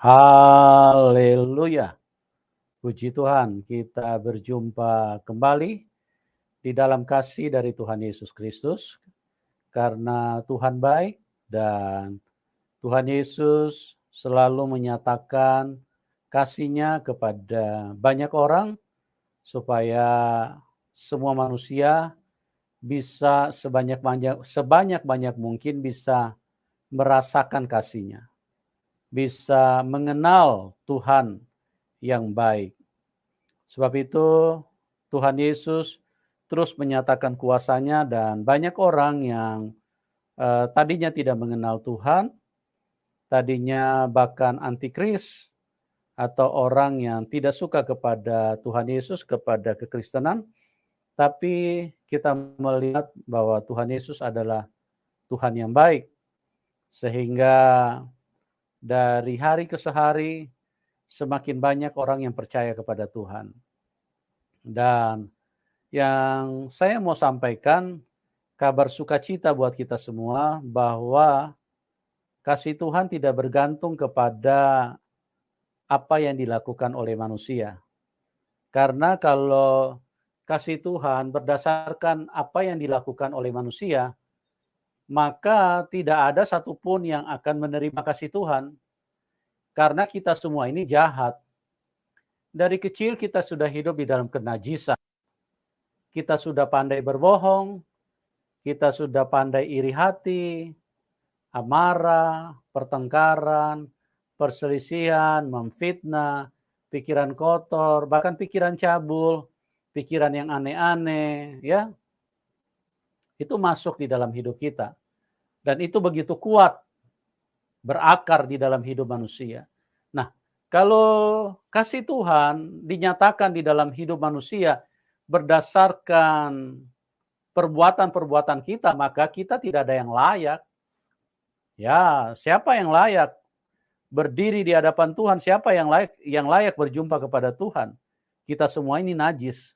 Haleluya. Puji Tuhan, kita berjumpa kembali di dalam kasih dari Tuhan Yesus Kristus. Karena Tuhan baik dan Tuhan Yesus selalu menyatakan kasih-Nya kepada banyak orang supaya semua manusia bisa sebanyak-banyak mungkin bisa merasakan kasih-Nya, bisa mengenal Tuhan yang baik. Sebab itu Tuhan Yesus terus menyatakan kuasa-Nya dan banyak orang yang tadinya tidak mengenal Tuhan, tadinya bahkan antikris atau orang yang tidak suka kepada Tuhan Yesus, kepada kekristenan, tapi kita melihat bahwa Tuhan Yesus adalah Tuhan yang baik. Sehingga dari hari ke hari semakin banyak orang yang percaya kepada Tuhan. Dan yang saya mau sampaikan kabar sukacita buat kita semua bahwa kasih Tuhan tidak bergantung kepada apa yang dilakukan oleh manusia. Karena kalau kasih Tuhan berdasarkan apa yang dilakukan oleh manusia, maka tidak ada satupun yang akan menerima kasih Tuhan. Karena kita semua ini jahat. Dari kecil kita sudah hidup di dalam kenajisan. Kita sudah pandai berbohong, kita sudah pandai iri hati, amarah, pertengkaran, perselisihan, memfitnah, pikiran kotor, bahkan pikiran cabul, pikiran yang aneh-aneh, ya. Itu masuk di dalam hidup kita. Dan itu begitu kuat berakar di dalam hidup manusia. Nah, kalau kasih Tuhan dinyatakan di dalam hidup manusia berdasarkan perbuatan-perbuatan kita, maka kita tidak ada yang layak. Ya, siapa yang layak berdiri di hadapan Tuhan? Siapa yang layak berjumpa kepada Tuhan? Kita semua ini najis.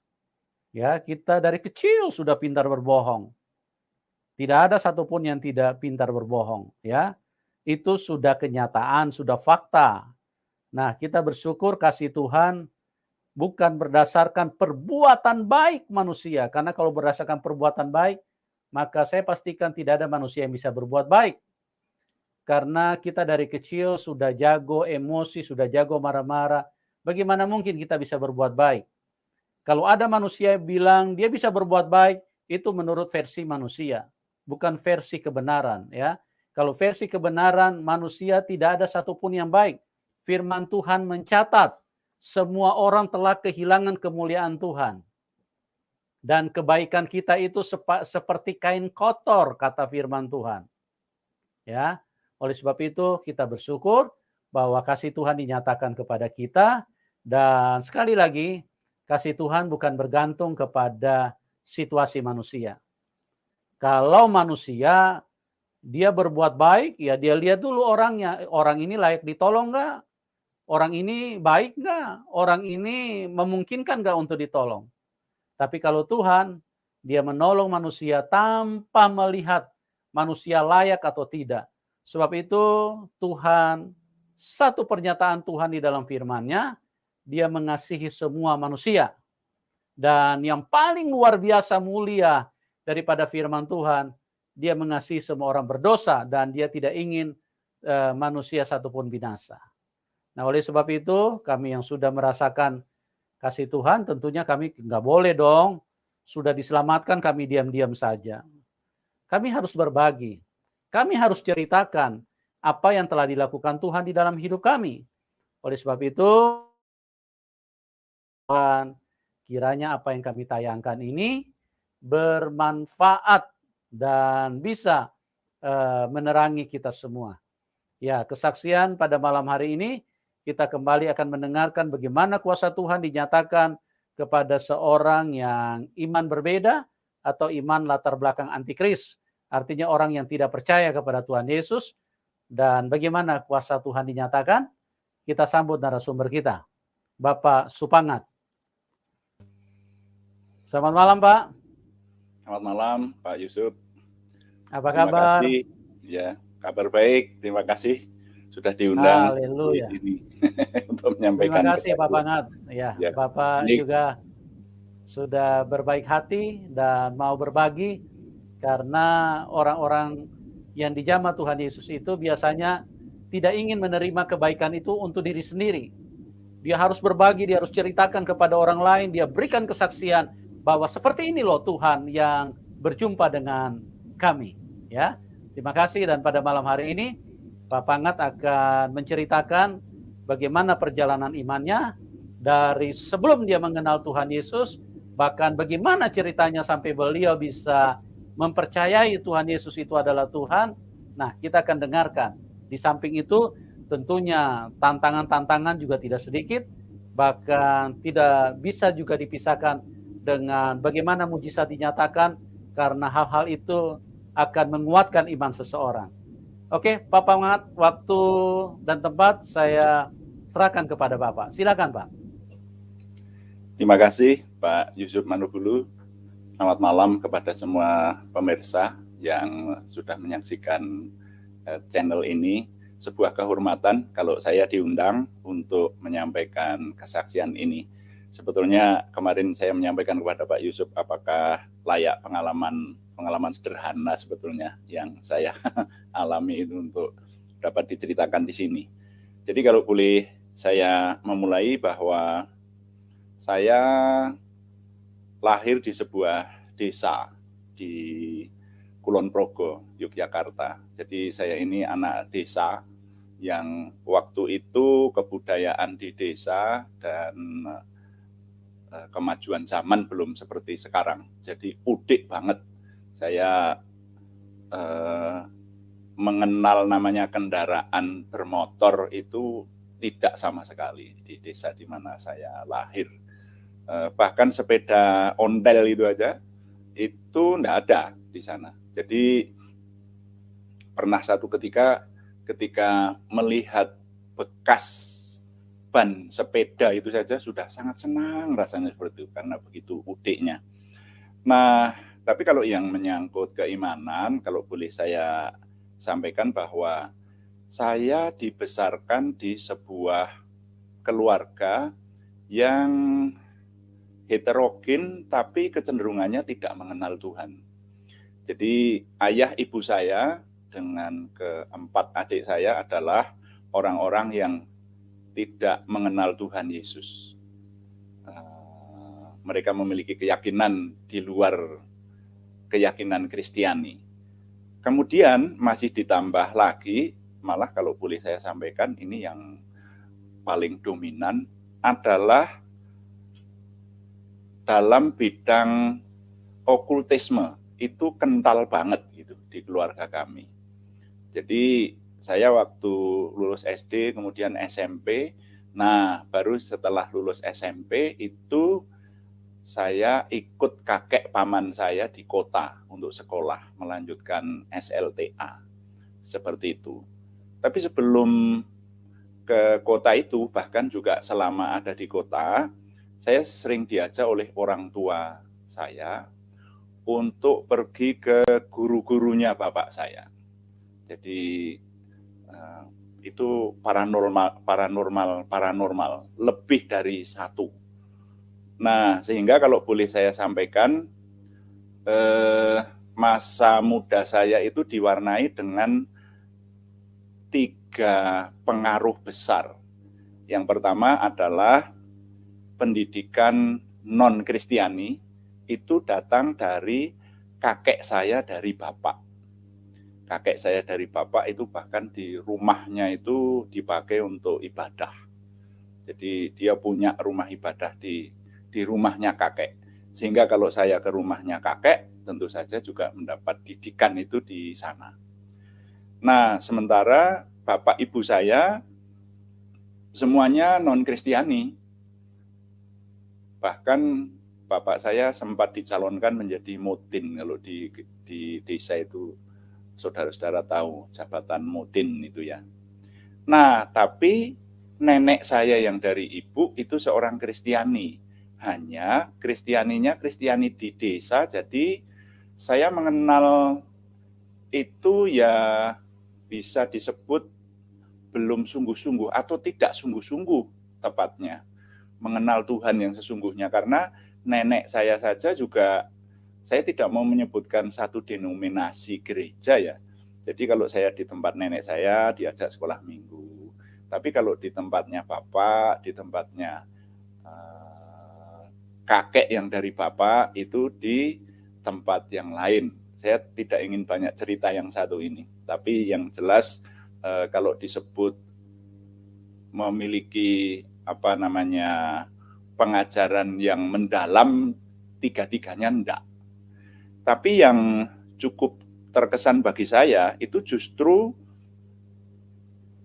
Ya, kita dari kecil sudah pintar berbohong. Tidak ada satupun yang tidak pintar berbohong, ya. Itu sudah kenyataan, sudah fakta. Nah, kita bersyukur kasih Tuhan bukan berdasarkan perbuatan baik manusia. Karena kalau berdasarkan perbuatan baik, maka saya pastikan tidak ada manusia yang bisa berbuat baik. Karena kita dari kecil sudah jago emosi, sudah jago marah-marah. Bagaimana mungkin kita bisa berbuat baik? Kalau ada manusia yang bilang dia bisa berbuat baik, itu menurut versi manusia, bukan versi kebenaran, ya. Kalau versi kebenaran, manusia tidak ada satupun yang baik. Firman Tuhan mencatat, semua orang telah kehilangan kemuliaan Tuhan. Dan kebaikan kita itu seperti kain kotor, kata firman Tuhan. Ya, oleh sebab itu kita bersyukur bahwa kasih Tuhan dinyatakan kepada kita. Dan sekali lagi, kasih Tuhan bukan bergantung kepada situasi manusia. Kalau manusia dia berbuat baik, ya dia lihat dulu orangnya. Orang ini layak ditolong nggak? Orang ini baik nggak? Orang ini memungkinkan nggak untuk ditolong? Tapi kalau Tuhan, dia menolong manusia tanpa melihat manusia layak atau tidak. Sebab itu Tuhan, satu pernyataan Tuhan di dalam firman-Nya, dia mengasihi semua manusia. Dan yang paling luar biasa mulia daripada firman Tuhan, dia mengasihi semua orang berdosa dan dia tidak ingin manusia satupun binasa. Nah, oleh sebab itu kami yang sudah merasakan kasih Tuhan, tentunya kami nggak boleh dong, sudah diselamatkan kami diam-diam saja. Kami harus berbagi. Kami harus ceritakan apa yang telah dilakukan Tuhan di dalam hidup kami. Oleh sebab itu, Tuhan, kiranya apa yang kami tayangkan ini bermanfaat dan bisa menerangi kita semua. Ya, kesaksian pada malam hari ini kita kembali akan mendengarkan bagaimana kuasa Tuhan dinyatakan kepada seorang yang iman berbeda atau iman latar belakang antikris. Artinya orang yang tidak percaya kepada Tuhan Yesus. Dan bagaimana kuasa Tuhan dinyatakan? Kita sambut narasumber kita, Bapak Supangat. Selamat malam, Pak. Selamat malam, Pak Yusuf. Apa kabar? Terima kasih. Ya, kabar baik. Terima kasih sudah diundang di Haleluya. sini untuk Terima menyampaikan kasih Pak Bangat. Ya, Ya, Bapak ini juga sudah berbaik hati dan mau berbagi karena orang-orang yang dijamah Tuhan Yesus itu biasanya tidak ingin menerima kebaikan itu untuk diri sendiri. Dia harus berbagi, dia harus ceritakan kepada orang lain, dia berikan kesaksian bahwa seperti ini loh Tuhan yang berjumpa dengan kami. Ya, terima kasih. Dan pada malam hari ini Pak Pangat akan menceritakan bagaimana perjalanan imannya dari sebelum dia mengenal Tuhan Yesus, bahkan bagaimana ceritanya sampai beliau bisa mempercayai Tuhan Yesus itu adalah Tuhan. Nah, kita akan dengarkan. Di samping itu tentunya tantangan-tantangan juga tidak sedikit, bahkan tidak bisa juga dipisahkan dengan bagaimana mujizat dinyatakan, karena hal-hal itu akan menguatkan iman seseorang. Oke, Pak Pangat, waktu dan tempat saya serahkan kepada Bapak. Silakan, Pak. terima kasih Pak Yusuf Manubulu. Selamat malam kepada semua pemirsa yang sudah menyaksikan channel ini. Sebuah kehormatan kalau saya diundang untuk menyampaikan kesaksian ini. Sebetulnya kemarin saya menyampaikan kepada Pak Yusuf apakah layak pengalaman sederhana sebetulnya yang saya alami itu untuk dapat diceritakan di sini. Jadi kalau boleh saya memulai bahwa saya lahir di sebuah desa di Kulon Progo, Yogyakarta. Jadi saya ini anak desa yang waktu itu kebudayaan di desa dan kemajuan zaman belum seperti sekarang. Jadi udik banget. Saya mengenal namanya kendaraan bermotor itu tidak sama sekali di desa di mana saya lahir. Bahkan sepeda ondel itu aja itu enggak ada di sana. Jadi pernah satu ketika melihat bekas ban sepeda itu saja sudah sangat senang rasanya seperti itu karena begitu udiknya. Nah, tapi kalau yang menyangkut keimanan, kalau boleh saya sampaikan bahwa saya dibesarkan di sebuah keluarga yang heterogen tapi kecenderungannya tidak mengenal Tuhan. Jadi ayah ibu saya dengan keempat adik saya adalah orang-orang yang tidak mengenal Tuhan Yesus. Mereka memiliki keyakinan di luar keyakinan Kristiani. Kemudian masih ditambah lagi, malah kalau boleh saya sampaikan ini yang paling dominan adalah dalam bidang okultisme. Itu kental banget gitu di keluarga kami. Jadi saya waktu lulus SD kemudian SMP, nah baru setelah lulus SMP itu saya ikut kakek paman saya di kota untuk sekolah melanjutkan SLTA seperti itu. Tapi sebelum ke kota itu, bahkan juga selama ada di kota, saya sering diajak oleh orang tua saya untuk pergi ke guru-gurunya bapak saya. Jadi itu paranormal lebih dari satu. Nah, sehingga kalau boleh saya sampaikan, masa muda saya itu diwarnai dengan 3 pengaruh besar. Yang pertama adalah pendidikan non-Kristiani, itu datang dari kakek saya dari bapak. Kakek saya dari bapak itu bahkan di rumahnya itu dipakai untuk ibadah. Jadi dia punya rumah ibadah di rumahnya kakek. Sehingga kalau saya ke rumahnya kakek, tentu saja juga mendapat didikan itu di sana. Nah, sementara bapak ibu saya semuanya non-Kristiani. Bahkan bapak saya sempat dicalonkan menjadi mutin. Kalau di desa itu saudara-saudara tahu jabatan mutin itu ya. Nah, tapi nenek saya yang dari ibu itu seorang Kristiani. Hanya Kristianinya Kristiani di desa, jadi saya mengenal itu ya bisa disebut belum sungguh-sungguh atau tidak sungguh-sungguh tepatnya mengenal Tuhan yang sesungguhnya. Karena nenek saya saja juga, saya tidak mau menyebutkan satu denominasi gereja ya. Jadi kalau saya di tempat nenek saya diajak sekolah minggu. Tapi kalau di tempatnya bapak, di tempatnya kakek yang dari bapak, itu di tempat yang lain. Saya tidak ingin banyak cerita yang satu ini. Tapi yang jelas kalau disebut memiliki pengajaran yang mendalam, tiga-tiganya enggak. Tapi yang cukup terkesan bagi saya itu justru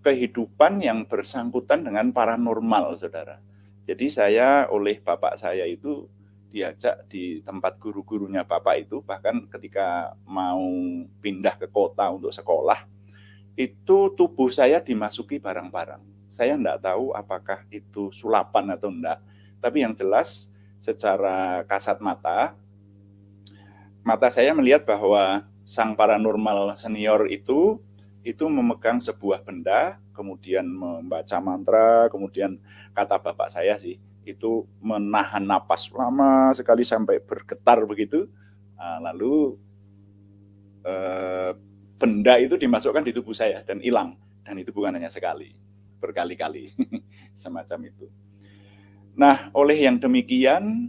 kehidupan yang bersangkutan dengan paranormal, saudara. Jadi saya oleh bapak saya itu diajak di tempat guru-gurunya bapak itu, bahkan ketika mau pindah ke kota untuk sekolah, itu tubuh saya dimasuki barang-barang. Saya enggak tahu apakah itu sulapan atau enggak, tapi yang jelas secara kasat mata saya melihat bahwa sang paranormal senior itu memegang sebuah benda, kemudian membaca mantra, kemudian kata bapak saya sih, itu menahan napas lama sekali sampai bergetar begitu, lalu benda itu dimasukkan di tubuh saya dan hilang, dan itu bukan hanya sekali, berkali-kali, semacam itu. Nah, oleh yang demikian,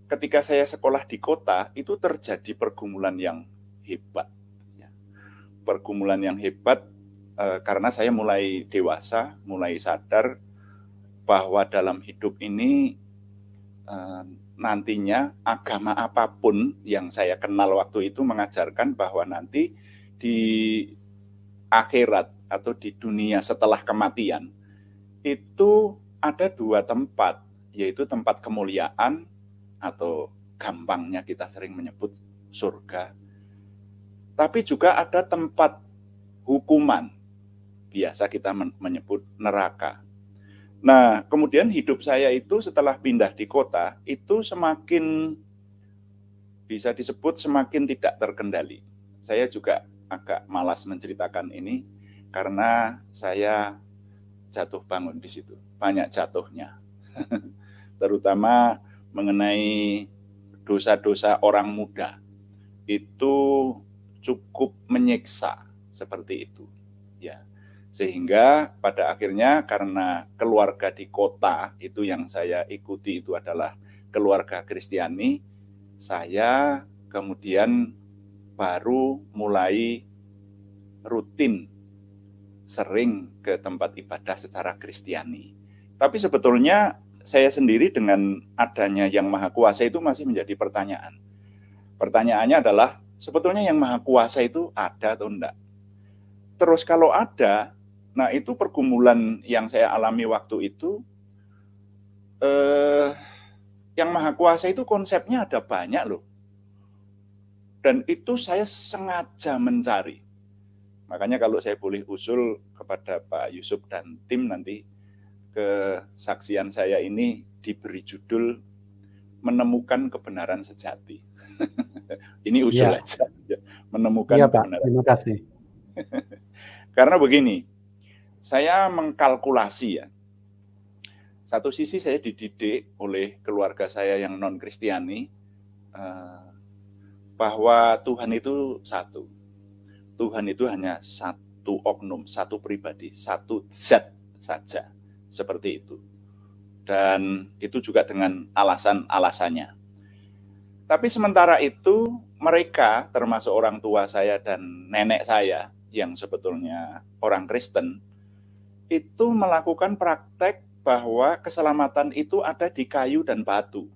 ketika saya sekolah di kota, itu terjadi pergumulan yang hebat. Pergumulan yang hebat karena saya mulai dewasa, mulai sadar bahwa dalam hidup ini nantinya agama apapun yang saya kenal waktu itu mengajarkan bahwa nanti di akhirat atau di dunia setelah kematian itu ada dua tempat, yaitu tempat kemuliaan atau gampangnya kita sering menyebut surga. Tapi juga ada tempat hukuman, biasa kita menyebut neraka. Nah, kemudian hidup saya itu setelah pindah di kota, itu semakin, bisa disebut semakin tidak terkendali. Saya juga agak malas menceritakan ini, karena saya jatuh bangun di situ, banyak jatuhnya. Terutama mengenai dosa-dosa orang muda, itu cukup menyiksa seperti itu, ya. Sehingga pada akhirnya karena keluarga di kota itu yang saya ikuti itu adalah keluarga Kristiani, saya kemudian baru mulai rutin sering ke tempat ibadah secara Kristiani. Tapi sebetulnya saya sendiri dengan adanya Yang Maha Kuasa itu masih menjadi pertanyaan. Pertanyaannya adalah, sebetulnya Yang Maha Kuasa itu ada atau enggak? Terus kalau ada, nah itu pergumulan yang saya alami waktu itu, Yang Maha Kuasa itu konsepnya ada banyak loh. Dan itu saya sengaja mencari. Makanya kalau saya boleh usul kepada Pak Yusuf dan tim nanti, kesaksian saya ini diberi judul Menemukan Kebenaran Sejati. Ini usul aja, menemukan kebenaran. Pak, terima kasih. Karena begini, saya mengkalkulasi ya. Satu sisi saya dididik oleh keluarga saya yang non-Kristiani, bahwa Tuhan itu satu. Tuhan itu hanya satu oknum, satu pribadi, satu zat saja. Seperti itu. Dan itu juga dengan alasan-alasannya. Tapi sementara itu mereka, termasuk orang tua saya dan nenek saya yang sebetulnya orang Kristen, itu melakukan praktek bahwa keselamatan itu ada di kayu dan batu.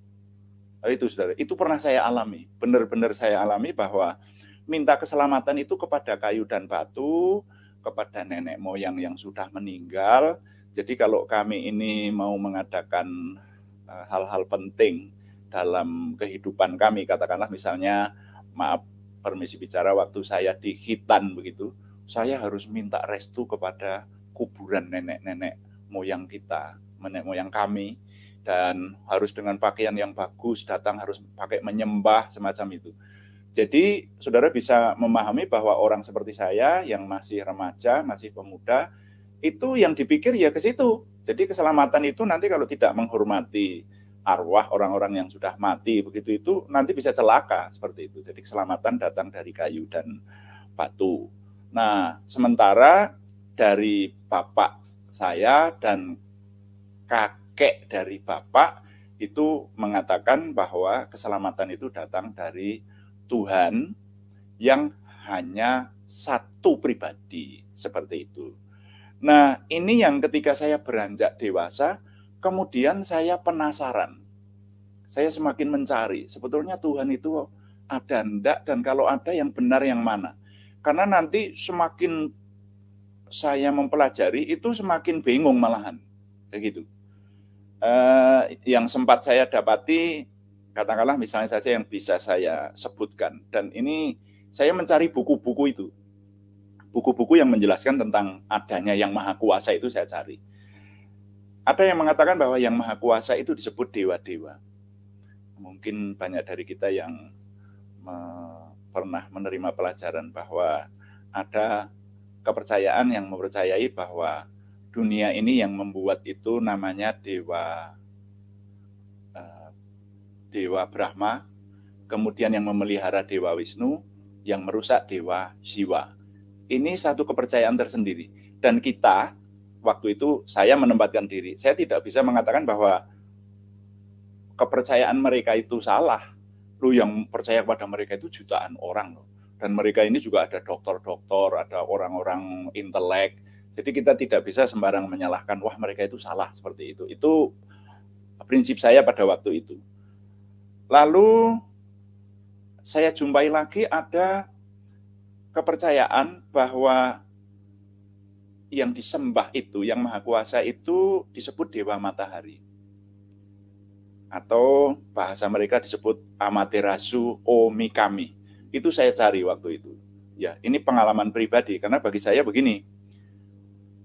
Itu saudara, itu pernah saya alami. Benar-benar saya alami bahwa minta keselamatan itu kepada kayu dan batu, kepada nenek moyang yang sudah meninggal. Jadi kalau kami ini mau mengadakan hal-hal penting dalam kehidupan kami, katakanlah misalnya, maaf permisi bicara, waktu saya di Hitan begitu, saya harus minta restu kepada kuburan nenek-nenek moyang kita, nenek moyang kami, dan harus dengan pakaian yang bagus, datang harus pakai menyembah, semacam itu. Jadi saudara bisa memahami bahwa orang seperti saya yang masih remaja, masih pemuda, itu yang dipikir ya ke situ. Jadi keselamatan itu nanti kalau tidak menghormati arwah orang-orang yang sudah mati begitu, itu nanti bisa celaka seperti itu. Jadi keselamatan datang dari kayu dan batu. Nah, sementara dari bapak saya dan kakek dari bapak itu mengatakan bahwa keselamatan itu datang dari Tuhan yang hanya satu pribadi, seperti itu. Nah, ini yang ketika saya beranjak dewasa, kemudian saya penasaran. Saya semakin mencari, sebetulnya Tuhan itu ada enggak, dan kalau ada yang benar yang mana. Karena nanti semakin saya mempelajari, itu semakin bingung malahan. Begitu. Yang sempat saya dapati, katakanlah misalnya saja yang bisa saya sebutkan. Dan ini saya mencari buku-buku itu. Buku-buku yang menjelaskan tentang adanya yang maha kuasa itu saya cari. Ada yang mengatakan bahwa yang maha kuasa itu disebut dewa-dewa. Mungkin banyak dari kita yang pernah menerima pelajaran bahwa ada kepercayaan yang mempercayai bahwa dunia ini yang membuat itu namanya Dewa Brahma, kemudian yang memelihara Dewa Wisnu, yang merusak Dewa Siwa. Ini satu kepercayaan tersendiri. Dan kita, waktu itu saya menempatkan diri, saya tidak bisa mengatakan bahwa kepercayaan mereka itu salah. Loh, yang percaya kepada mereka itu jutaan orang loh. Dan mereka ini juga ada dokter-dokter, ada orang-orang intelek. Jadi kita tidak bisa sembarang menyalahkan, wah mereka itu salah, seperti itu. Itu prinsip saya pada waktu itu. Lalu saya jumpai lagi ada kepercayaan bahwa yang disembah itu, yang maha kuasa itu disebut Dewa Matahari. Atau bahasa mereka disebut Amaterasu Omikami. Itu saya cari waktu itu. Ya, ini pengalaman pribadi, karena bagi saya begini,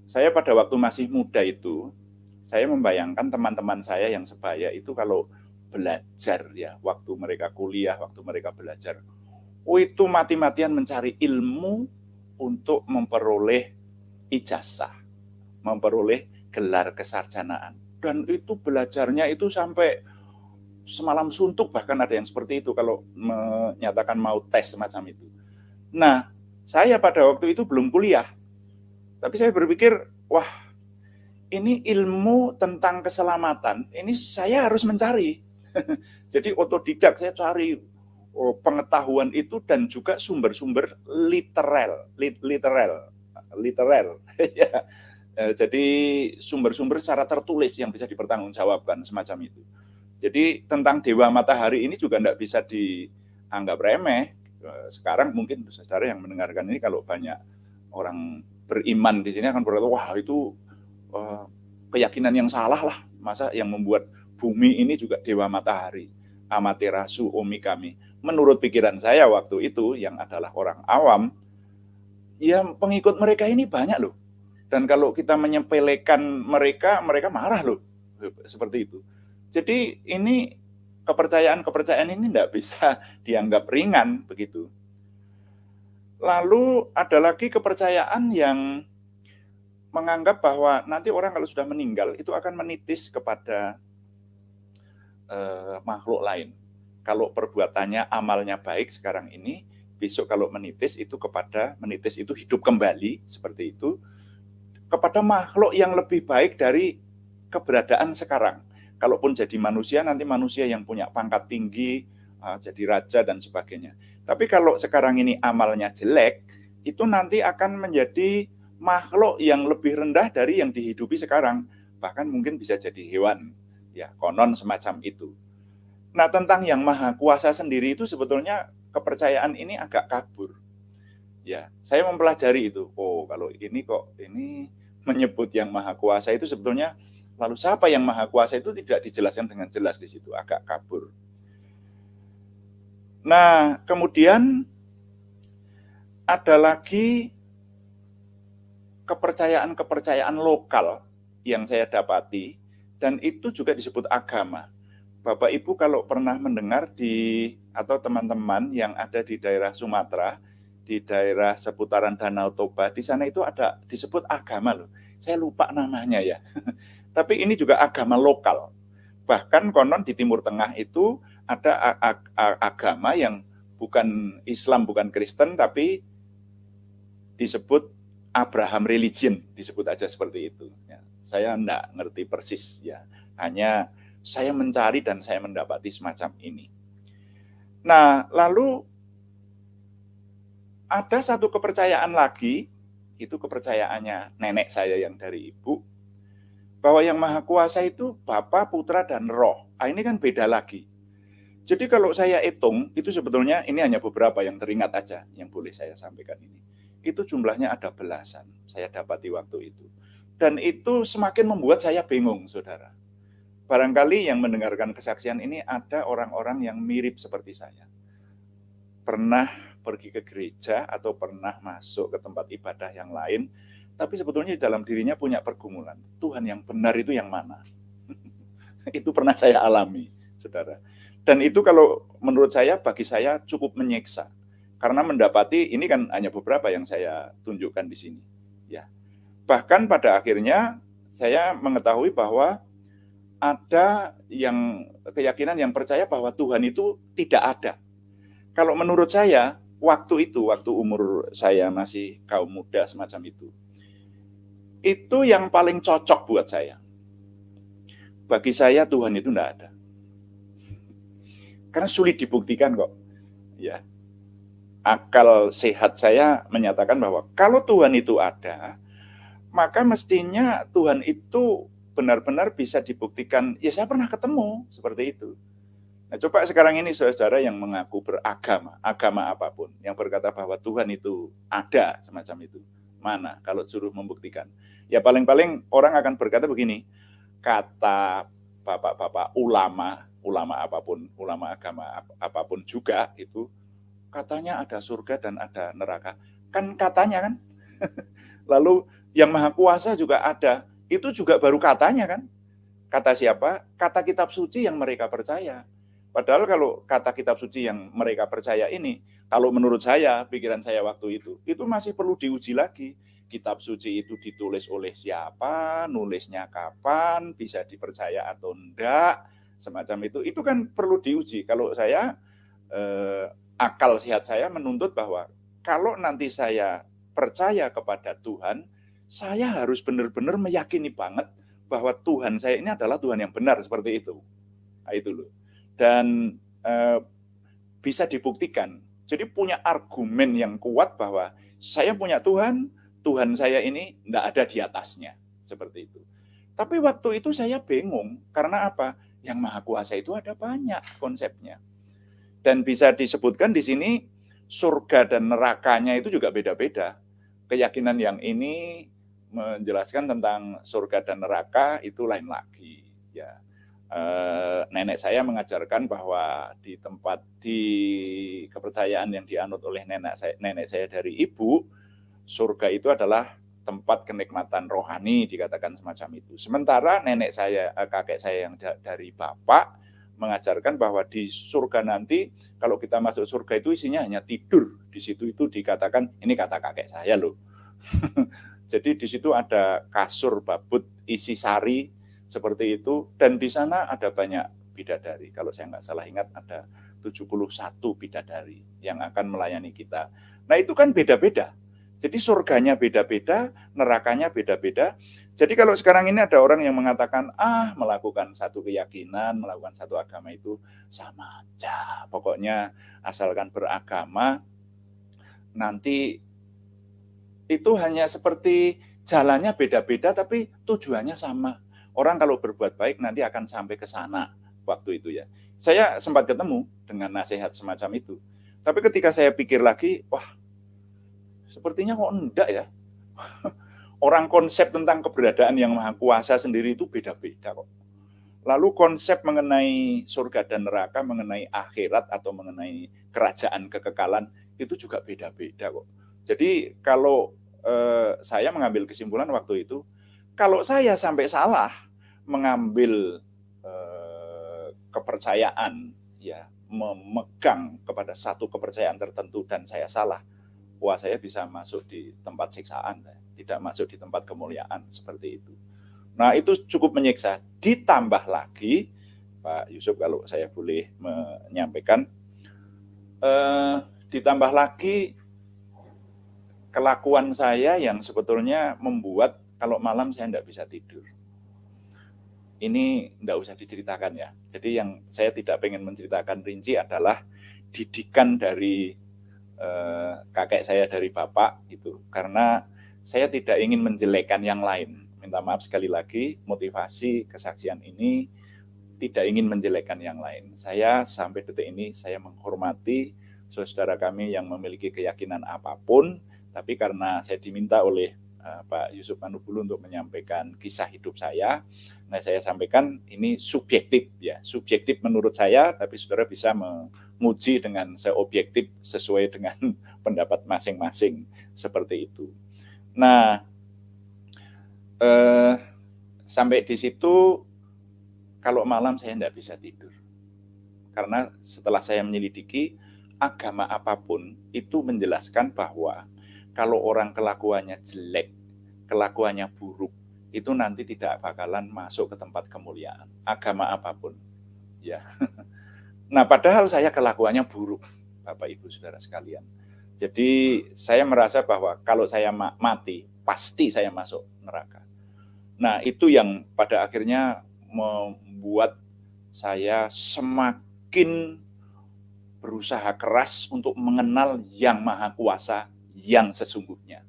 saya pada waktu masih muda itu, saya membayangkan teman-teman saya yang sebaya itu kalau belajar ya, waktu mereka kuliah, waktu mereka belajar, itu mati-matian mencari ilmu untuk memperoleh ijazah, memperoleh gelar kesarjanaan. Dan itu belajarnya itu sampai semalam suntuk, bahkan ada yang seperti itu kalau menyatakan mau tes semacam itu. Nah, saya pada waktu itu belum kuliah, tapi saya berpikir, wah, ini ilmu tentang keselamatan, ini saya harus mencari. Jadi otodidak saya cari pengetahuan itu dan juga sumber-sumber literal. Ya. Jadi sumber-sumber secara tertulis yang bisa dipertanggungjawabkan semacam itu. Jadi tentang Dewa Matahari ini juga tidak bisa dianggap remeh. Sekarang mungkin saudara yang mendengarkan ini kalau banyak orang beriman di sini akan berkata, wah itu keyakinan yang salah lah. Masa yang membuat bumi ini juga Dewa Matahari, Amaterasu Omikami. Menurut pikiran saya waktu itu yang adalah orang awam, ya pengikut mereka ini banyak loh. Dan kalau kita menyepelekan mereka, mereka marah loh. Seperti itu. Jadi ini kepercayaan ini tidak bisa dianggap ringan begitu. Lalu ada lagi kepercayaan yang menganggap bahwa nanti orang kalau sudah meninggal itu akan menitis kepada makhluk lain. Kalau perbuatannya, amalnya baik sekarang ini, besok kalau menitis itu hidup kembali seperti itu kepada makhluk yang lebih baik dari keberadaan sekarang. Kalaupun jadi manusia, nanti manusia yang punya pangkat tinggi, jadi raja dan sebagainya. Tapi kalau sekarang ini amalnya jelek, itu nanti akan menjadi makhluk yang lebih rendah dari yang dihidupi sekarang. Bahkan mungkin bisa jadi hewan. Ya, konon semacam itu. Nah, tentang yang maha kuasa sendiri itu sebetulnya kepercayaan ini agak kabur. Ya, saya mempelajari itu. Oh, kalau ini menyebut yang maha kuasa itu sebetulnya, lalu siapa yang maha kuasa itu tidak dijelaskan dengan jelas di situ, agak kabur. Nah, kemudian ada lagi kepercayaan lokal yang saya dapati, dan itu juga disebut agama. Bapak Ibu kalau pernah mendengar atau teman-teman yang ada di daerah Sumatera, di daerah seputaran Danau Toba, di sana itu ada disebut agama loh. Saya lupa namanya ya. Tapi ini juga agama lokal. Bahkan konon di Timur Tengah itu ada agama yang bukan Islam, bukan Kristen, tapi disebut Abraham Religion, disebut aja seperti itu. Ya, saya enggak ngerti persis ya. Hanya saya mencari dan saya mendapati semacam ini. Nah, lalu ada satu kepercayaan lagi, itu kepercayaannya nenek saya yang dari ibu, bahwa yang Maha Kuasa itu Bapa, Putra, dan Roh. Ah, ini kan beda lagi. Jadi kalau saya hitung, itu sebetulnya ini hanya beberapa yang teringat aja, yang boleh saya sampaikan ini. Itu jumlahnya ada belasan, saya dapati waktu itu. Dan itu semakin membuat saya bingung, saudara. Barangkali yang mendengarkan kesaksian ini ada orang-orang yang mirip seperti saya. Pernah pergi ke gereja atau pernah masuk ke tempat ibadah yang lain, tapi sebetulnya di dalam dirinya punya pergumulan. Tuhan yang benar itu yang mana? Itu pernah saya alami, saudara. Dan itu kalau menurut saya, bagi saya cukup menyiksa. Karena mendapati, ini kan hanya beberapa yang saya tunjukkan di sini. Ya. Bahkan pada akhirnya, saya mengetahui bahwa ada yang keyakinan yang percaya bahwa Tuhan itu tidak ada. Kalau menurut saya, waktu umur saya masih kaum muda semacam itu yang paling cocok buat saya. Bagi saya Tuhan itu tidak ada. Karena sulit dibuktikan kok. Ya. Akal sehat saya menyatakan bahwa kalau Tuhan itu ada, maka mestinya Tuhan itu benar-benar bisa dibuktikan. Ya saya pernah ketemu seperti itu. Nah, coba sekarang ini saudara yang mengaku beragama, agama apapun, yang berkata bahwa Tuhan itu ada semacam itu. Mana kalau suruh membuktikan? Ya paling-paling orang akan berkata begini, kata bapak-bapak ulama apapun, ulama agama apapun juga itu, katanya ada surga dan ada neraka. Kan katanya kan? Lalu yang Maha Kuasa juga ada, itu juga baru katanya kan? Kata siapa? Kata kitab suci yang mereka percaya. Padahal kalau kata kitab suci yang mereka percaya ini, kalau menurut saya, pikiran saya waktu itu masih perlu diuji lagi. Kitab suci itu ditulis oleh siapa, nulisnya kapan, bisa dipercaya atau enggak, semacam itu kan perlu diuji. Kalau saya, akal sehat saya menuntut bahwa kalau nanti saya percaya kepada Tuhan, saya harus benar-benar meyakini banget bahwa Tuhan saya ini adalah Tuhan yang benar, seperti itu. Nah, itu loh. Dan bisa dibuktikan. Jadi punya argumen yang kuat bahwa saya punya Tuhan, Tuhan saya ini tidak ada di atasnya. Seperti itu. Tapi waktu itu saya bingung. Karena apa? Yang Maha Kuasa itu ada banyak konsepnya. Dan bisa disebutkan di sini, surga dan nerakanya itu juga beda-beda. Keyakinan yang ini menjelaskan tentang surga dan neraka itu lain lagi. Ya. Nenek saya mengajarkan bahwa di kepercayaan yang dianut oleh nenek saya dari ibu, surga itu adalah tempat kenikmatan rohani, dikatakan semacam itu. Sementara kakek saya yang dari bapak mengajarkan bahwa di surga nanti, kalau kita masuk surga itu isinya hanya tidur. Di situ itu dikatakan, ini kata kakek saya loh. Jadi di situ ada kasur babut isi sari seperti itu, dan di sana ada banyak bidadari. Kalau saya nggak salah ingat ada 71 bidadari yang akan melayani kita. Nah itu kan beda-beda. Jadi surganya beda-beda, nerakanya beda-beda. Jadi kalau sekarang ini ada orang yang mengatakan, melakukan satu keyakinan, melakukan satu agama itu sama aja. Pokoknya asalkan beragama, nanti itu hanya seperti jalannya beda-beda tapi tujuannya sama. Orang kalau berbuat baik nanti akan sampai ke sana waktu itu ya. Saya sempat ketemu dengan nasihat semacam itu. Tapi ketika saya pikir lagi, wah, sepertinya kok enggak ya. Orang konsep tentang keberadaan yang Maha Kuasa sendiri itu beda-beda kok. Lalu konsep mengenai surga dan neraka, mengenai akhirat atau mengenai kerajaan kekekalan itu juga beda-beda kok. Jadi kalau saya mengambil kesimpulan waktu itu, kalau saya sampai salah mengambil kepercayaan, ya memegang kepada satu kepercayaan tertentu dan saya salah, wah saya bisa masuk di tempat siksaan, tidak masuk di tempat kemuliaan, seperti itu. Nah itu cukup menyiksa. Ditambah lagi, Pak Yusuf kalau saya boleh menyampaikan, ditambah lagi kelakuan saya yang sebetulnya membuat kalau malam saya tidak bisa tidur. Ini tidak usah diceritakan ya. Jadi yang saya tidak pengen menceritakan rinci adalah didikan dari kakek saya, dari bapak itu. Karena saya tidak ingin menjelekkan yang lain. Minta maaf sekali lagi, motivasi kesaksian ini tidak ingin menjelekkan yang lain. Saya sampai detik ini saya menghormati saudara kami yang memiliki keyakinan apapun, tapi karena saya diminta oleh Pak Yusuf Manubulu untuk menyampaikan kisah hidup saya. Nah, saya sampaikan ini subjektif ya, subjektif menurut saya, tapi saudara bisa menguji dengan seobjektif sesuai dengan pendapat masing-masing seperti itu. Nah, sampai di situ kalau malam saya tidak bisa tidur. Karena setelah saya menyelidiki, agama apapun itu menjelaskan bahwa kalau orang kelakuannya jelek, kelakuannya buruk, itu nanti tidak bakalan masuk ke tempat kemuliaan. Agama apapun. Ya. Nah, padahal saya kelakuannya buruk, Bapak Ibu Saudara sekalian. Jadi saya merasa bahwa kalau saya mati, pasti saya masuk neraka. Nah, itu yang pada akhirnya membuat saya semakin berusaha keras untuk mengenal Yang Maha Kuasa yang sesungguhnya.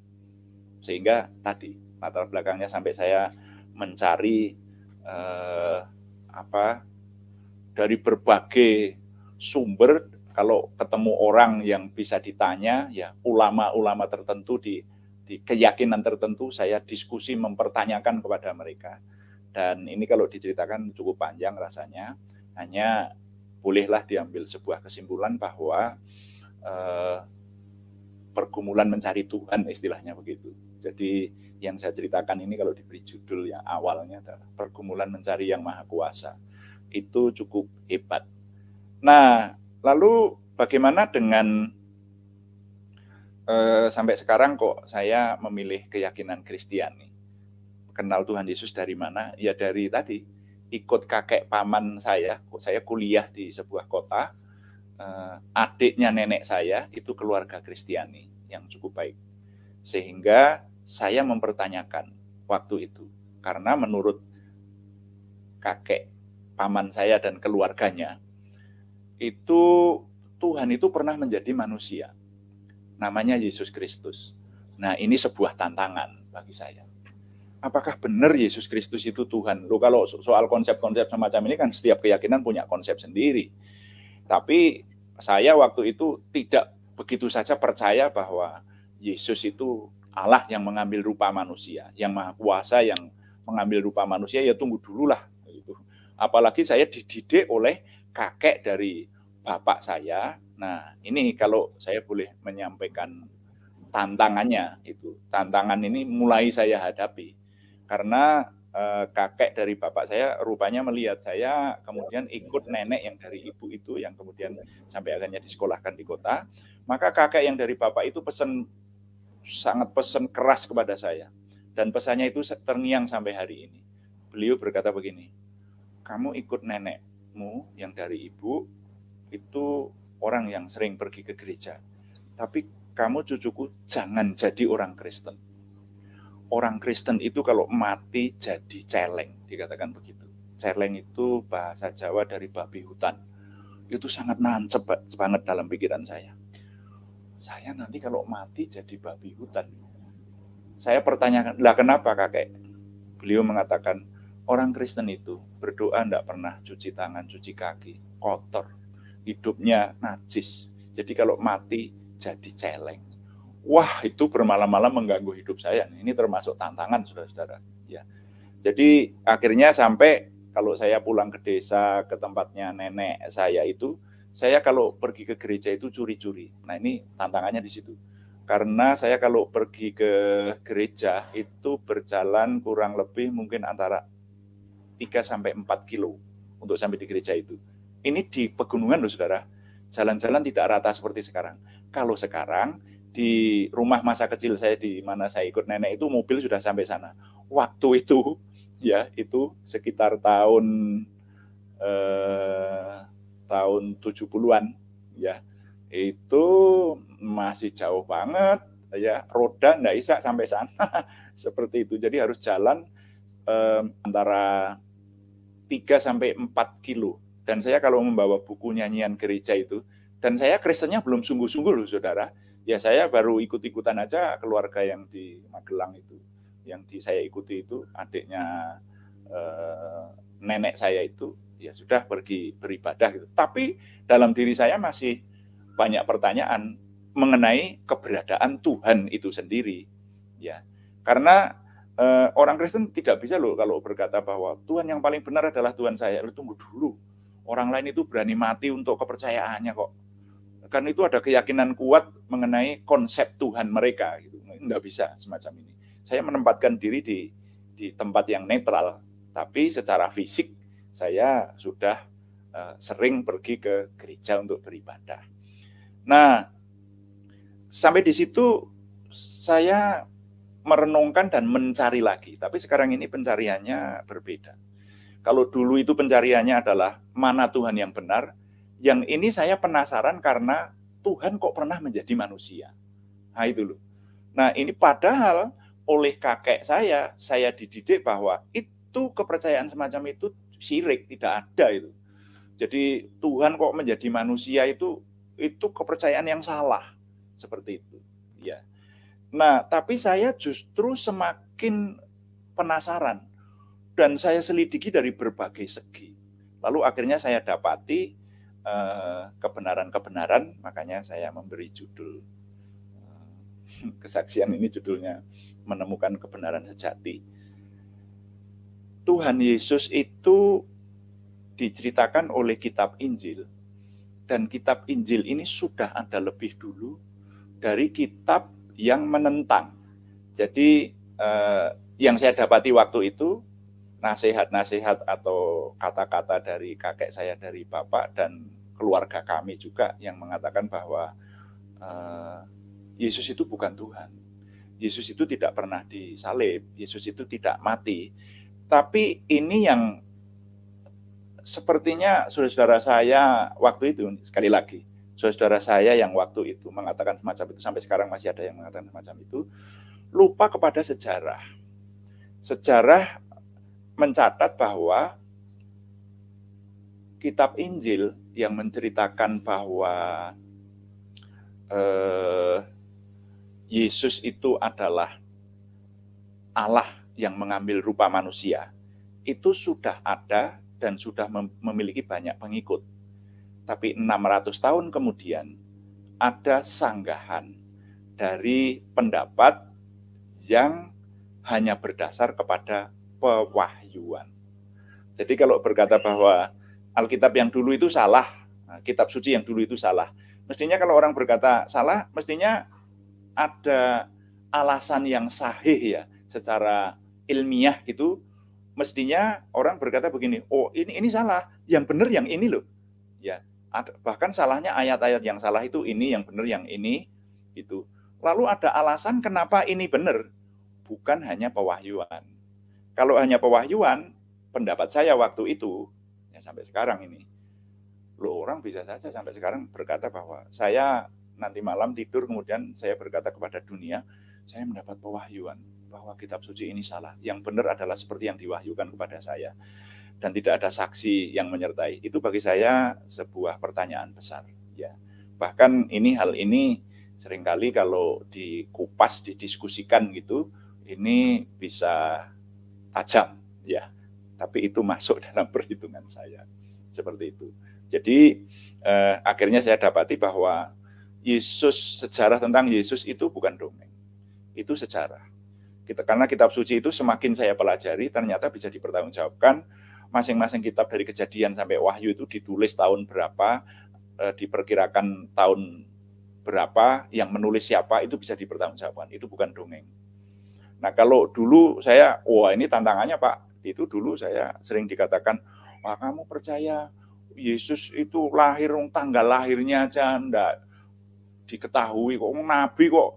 Sehingga tadi latar belakangnya sampai saya mencari dari berbagai sumber. Kalau ketemu orang yang bisa ditanya, ya ulama-ulama tertentu di keyakinan tertentu, saya diskusi mempertanyakan kepada mereka. Dan ini kalau diceritakan cukup panjang rasanya, hanya bolehlah diambil sebuah kesimpulan bahwa pergumulan mencari Tuhan, istilahnya begitu. Jadi yang saya ceritakan ini kalau diberi judul yang awalnya adalah pergumulan mencari Yang Maha Kuasa. Itu cukup hebat. Nah, lalu bagaimana dengan sampai sekarang kok saya memilih keyakinan Kristiani? Kenal Tuhan Yesus dari mana? Ya dari tadi, ikut kakek paman saya kuliah di sebuah kota, adiknya nenek saya itu keluarga Kristiani yang cukup baik. Sehingga saya mempertanyakan waktu itu, karena menurut kakek paman saya dan keluarganya, itu Tuhan itu pernah menjadi manusia, namanya Yesus Kristus. Nah, ini sebuah tantangan bagi saya. Apakah benar Yesus Kristus itu Tuhan? Loh, kalau soal konsep-konsep semacam ini kan setiap keyakinan punya konsep sendiri. Tapi saya waktu itu tidak begitu saja percaya bahwa Yesus itu Allah yang mengambil rupa manusia, yang Maha Kuasa yang mengambil rupa manusia, ya tunggu dululah. Apalagi saya dididik oleh kakek dari bapak saya. Nah, ini kalau saya boleh menyampaikan tantangannya itu. Tantangan ini mulai saya hadapi. Karena kakek dari bapak saya rupanya melihat saya kemudian ikut nenek yang dari ibu itu yang kemudian sampai akhirnya disekolahkan di kota. Maka kakek yang dari bapak itu sangat pesan keras kepada saya. Dan pesannya itu terngiang sampai hari ini. Beliau berkata begini, kamu ikut nenekmu yang dari ibu, itu orang yang sering pergi ke gereja. Tapi kamu cucuku jangan jadi orang Kristen. Orang Kristen itu kalau mati jadi celeng, dikatakan begitu. Celeng itu bahasa Jawa dari babi hutan. Itu sangat nancep banget dalam pikiran saya. Saya nanti kalau mati jadi babi hutan. Saya pertanyakan, lah kenapa kakek? Beliau mengatakan, orang Kristen itu berdoa tidak pernah cuci tangan, cuci kaki, kotor. Hidupnya najis. Jadi kalau mati jadi celeng. Wah, itu bermalam-malam mengganggu hidup saya. Ini termasuk tantangan, saudara-saudara. Ya. Jadi akhirnya sampai kalau saya pulang ke desa, ke tempatnya nenek saya itu, saya kalau pergi ke gereja itu curi-curi. Nah, ini tantangannya di situ. Karena saya kalau pergi ke gereja itu berjalan kurang lebih mungkin antara 3-4 kilo untuk sampai di gereja itu. Ini di pegunungan loh saudara, jalan-jalan tidak rata seperti sekarang. Kalau sekarang di rumah masa kecil saya di mana saya ikut nenek itu mobil sudah sampai sana. Waktu itu ya itu sekitar tahun 70-an ya. Itu masih jauh banget ya, roda enggak bisa sampai sana. Seperti itu. Jadi harus jalan antara 3 sampai 4 kilo. Dan saya kalau membawa buku nyanyian gereja itu, dan saya Kristennya belum sungguh-sungguh loh saudara, ya saya baru ikut-ikutan aja keluarga yang di Magelang itu. Yang saya ikuti itu adiknya nenek saya itu, ya sudah pergi beribadah gitu. Tapi dalam diri saya masih banyak pertanyaan mengenai keberadaan Tuhan itu sendiri. Ya, karena orang Kristen tidak bisa loh kalau berkata bahwa Tuhan yang paling benar adalah Tuhan saya. Lu tunggu dulu. Orang lain itu berani mati untuk kepercayaannya kok. Karena itu ada keyakinan kuat mengenai konsep Tuhan mereka gitu. Enggak bisa semacam ini. Saya menempatkan diri di tempat yang netral, tapi secara fisik saya sudah sering pergi ke gereja untuk beribadah. Nah, sampai di situ saya merenungkan dan mencari lagi. Tapi sekarang ini pencariannya berbeda. Kalau dulu itu pencariannya adalah mana Tuhan yang benar, yang ini saya penasaran karena Tuhan kok pernah menjadi manusia. Nah itu loh. Nah ini padahal oleh kakek saya dididik bahwa itu kepercayaan semacam itu syirik, tidak ada itu. Jadi Tuhan kok menjadi manusia itu kepercayaan yang salah. Seperti itu. Ya. Nah, tapi saya justru semakin penasaran dan saya selidiki dari berbagai segi. Lalu akhirnya saya dapati kebenaran-kebenaran, makanya saya memberi judul kesaksian ini, judulnya Menemukan Kebenaran Sejati. Tuhan Yesus itu diceritakan oleh kitab Injil, dan kitab Injil ini sudah ada lebih dulu dari kitab yang menentang. Jadi yang saya dapati waktu itu nasihat-nasihat atau kata-kata dari kakek saya, dari bapak dan keluarga kami juga yang mengatakan bahwa Yesus itu bukan Tuhan. Yesus itu tidak pernah disalib, Yesus itu tidak mati. Tapi ini yang sepertinya saudara-saudara saya waktu itu, sekali lagi, saudara saya yang waktu itu mengatakan semacam itu, sampai sekarang masih ada yang mengatakan semacam itu, lupa kepada sejarah. Sejarah mencatat bahwa kitab Injil yang menceritakan bahwa Yesus itu adalah Allah yang mengambil rupa manusia, itu sudah ada dan sudah memiliki banyak pengikut. Tapi 600 tahun kemudian ada sanggahan dari pendapat yang hanya berdasar kepada pewahyuan. Jadi kalau berkata bahwa Alkitab yang dulu itu salah, kitab suci yang dulu itu salah, mestinya kalau orang berkata salah, mestinya ada alasan yang sahih ya, secara ilmiah gitu. Mestinya orang berkata begini, oh ini salah, yang benar yang ini loh. Ya, bahkan salahnya ayat-ayat yang salah itu ini, yang benar yang ini, itu. Lalu ada alasan kenapa ini benar, bukan hanya pewahyuan. Kalau hanya pewahyuan, pendapat saya waktu itu, ya sampai sekarang ini, loh orang bisa saja sampai sekarang berkata bahwa saya nanti malam tidur kemudian saya berkata kepada dunia, saya mendapat pewahyuan bahwa kitab suci ini salah. Yang benar adalah seperti yang diwahyukan kepada saya. Dan tidak ada saksi yang menyertai. Itu bagi saya sebuah pertanyaan besar. Ya. Bahkan hal ini seringkali kalau dikupas, didiskusikan gitu, ini bisa tajam. Ya. Tapi itu masuk dalam perhitungan saya. Seperti itu. Jadi akhirnya saya dapati bahwa sejarah tentang Yesus itu bukan dongeng. Itu sejarah. Karena kitab suci itu semakin saya pelajari, ternyata bisa dipertanggungjawabkan. Masing-masing kitab dari Kejadian sampai Wahyu itu ditulis tahun berapa, diperkirakan tahun berapa, yang menulis siapa, itu bisa dipertanggungjawabkan. Itu bukan dongeng. Nah kalau dulu saya, wah ini tantangannya Pak, itu dulu saya sering dikatakan, wah kamu percaya Yesus itu lahir, tanggal lahirnya aja enggak diketahui kok nabi kok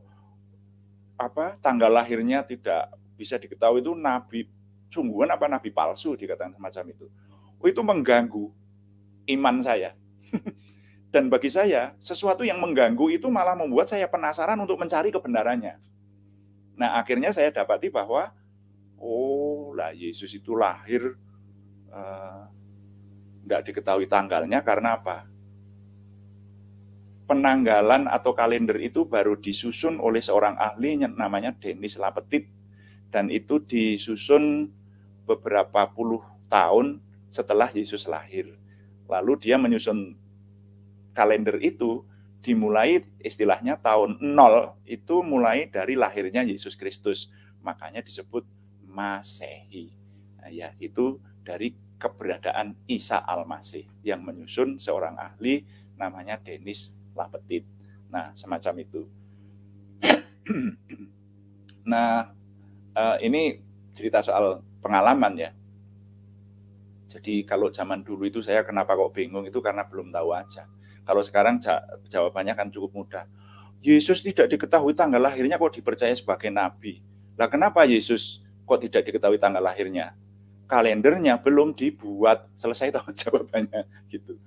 tanggal lahirnya tidak bisa diketahui, itu nabi sungguhan apa nabi palsu, dikatakan semacam itu. Itu mengganggu iman saya. Dan bagi saya, sesuatu yang mengganggu itu malah membuat saya penasaran untuk mencari kebenarannya. Nah, akhirnya saya dapati bahwa, oh lah, Yesus itu lahir tidak diketahui tanggalnya karena apa? Penanggalan atau kalender itu baru disusun oleh seorang ahli namanya Denis Lapetit. Dan itu disusun beberapa puluh tahun setelah Yesus lahir. Lalu dia menyusun kalender itu dimulai istilahnya tahun 0 itu mulai dari lahirnya Yesus Kristus. Makanya disebut Masehi. Nah, ya, itu dari keberadaan Isa Al-Masih yang menyusun seorang ahli namanya Denis Lapetit. Nah, semacam itu. Nah, ini cerita soal pengalaman ya. Jadi kalau zaman dulu itu saya kenapa kok bingung itu karena belum tahu aja. Kalau sekarang jawabannya kan cukup mudah. Yesus tidak diketahui tanggal lahirnya kok dipercaya sebagai nabi. Lah kenapa Yesus kok tidak diketahui tanggal lahirnya? Kalendernya belum dibuat. Selesai tahu jawabannya gitu.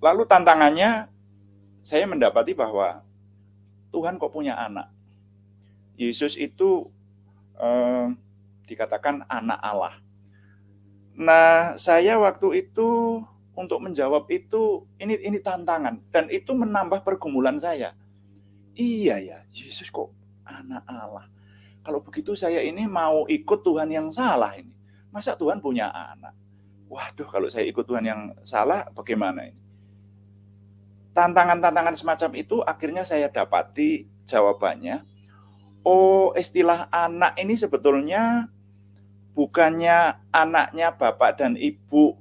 Lalu tantangannya saya mendapati bahwa Tuhan kok punya anak. Yesus itu dikatakan anak Allah. Nah, saya waktu itu untuk menjawab itu ini tantangan dan itu menambah pergumulan saya. Iya ya, Yesus kok anak Allah. Kalau begitu saya ini mau ikut Tuhan yang salah ini. Masa Tuhan punya anak? Waduh, kalau saya ikut Tuhan yang salah bagaimana ini? Tantangan-tantangan semacam itu akhirnya saya dapati jawabannya. Oh, istilah anak ini sebetulnya bukannya anaknya bapak dan ibu.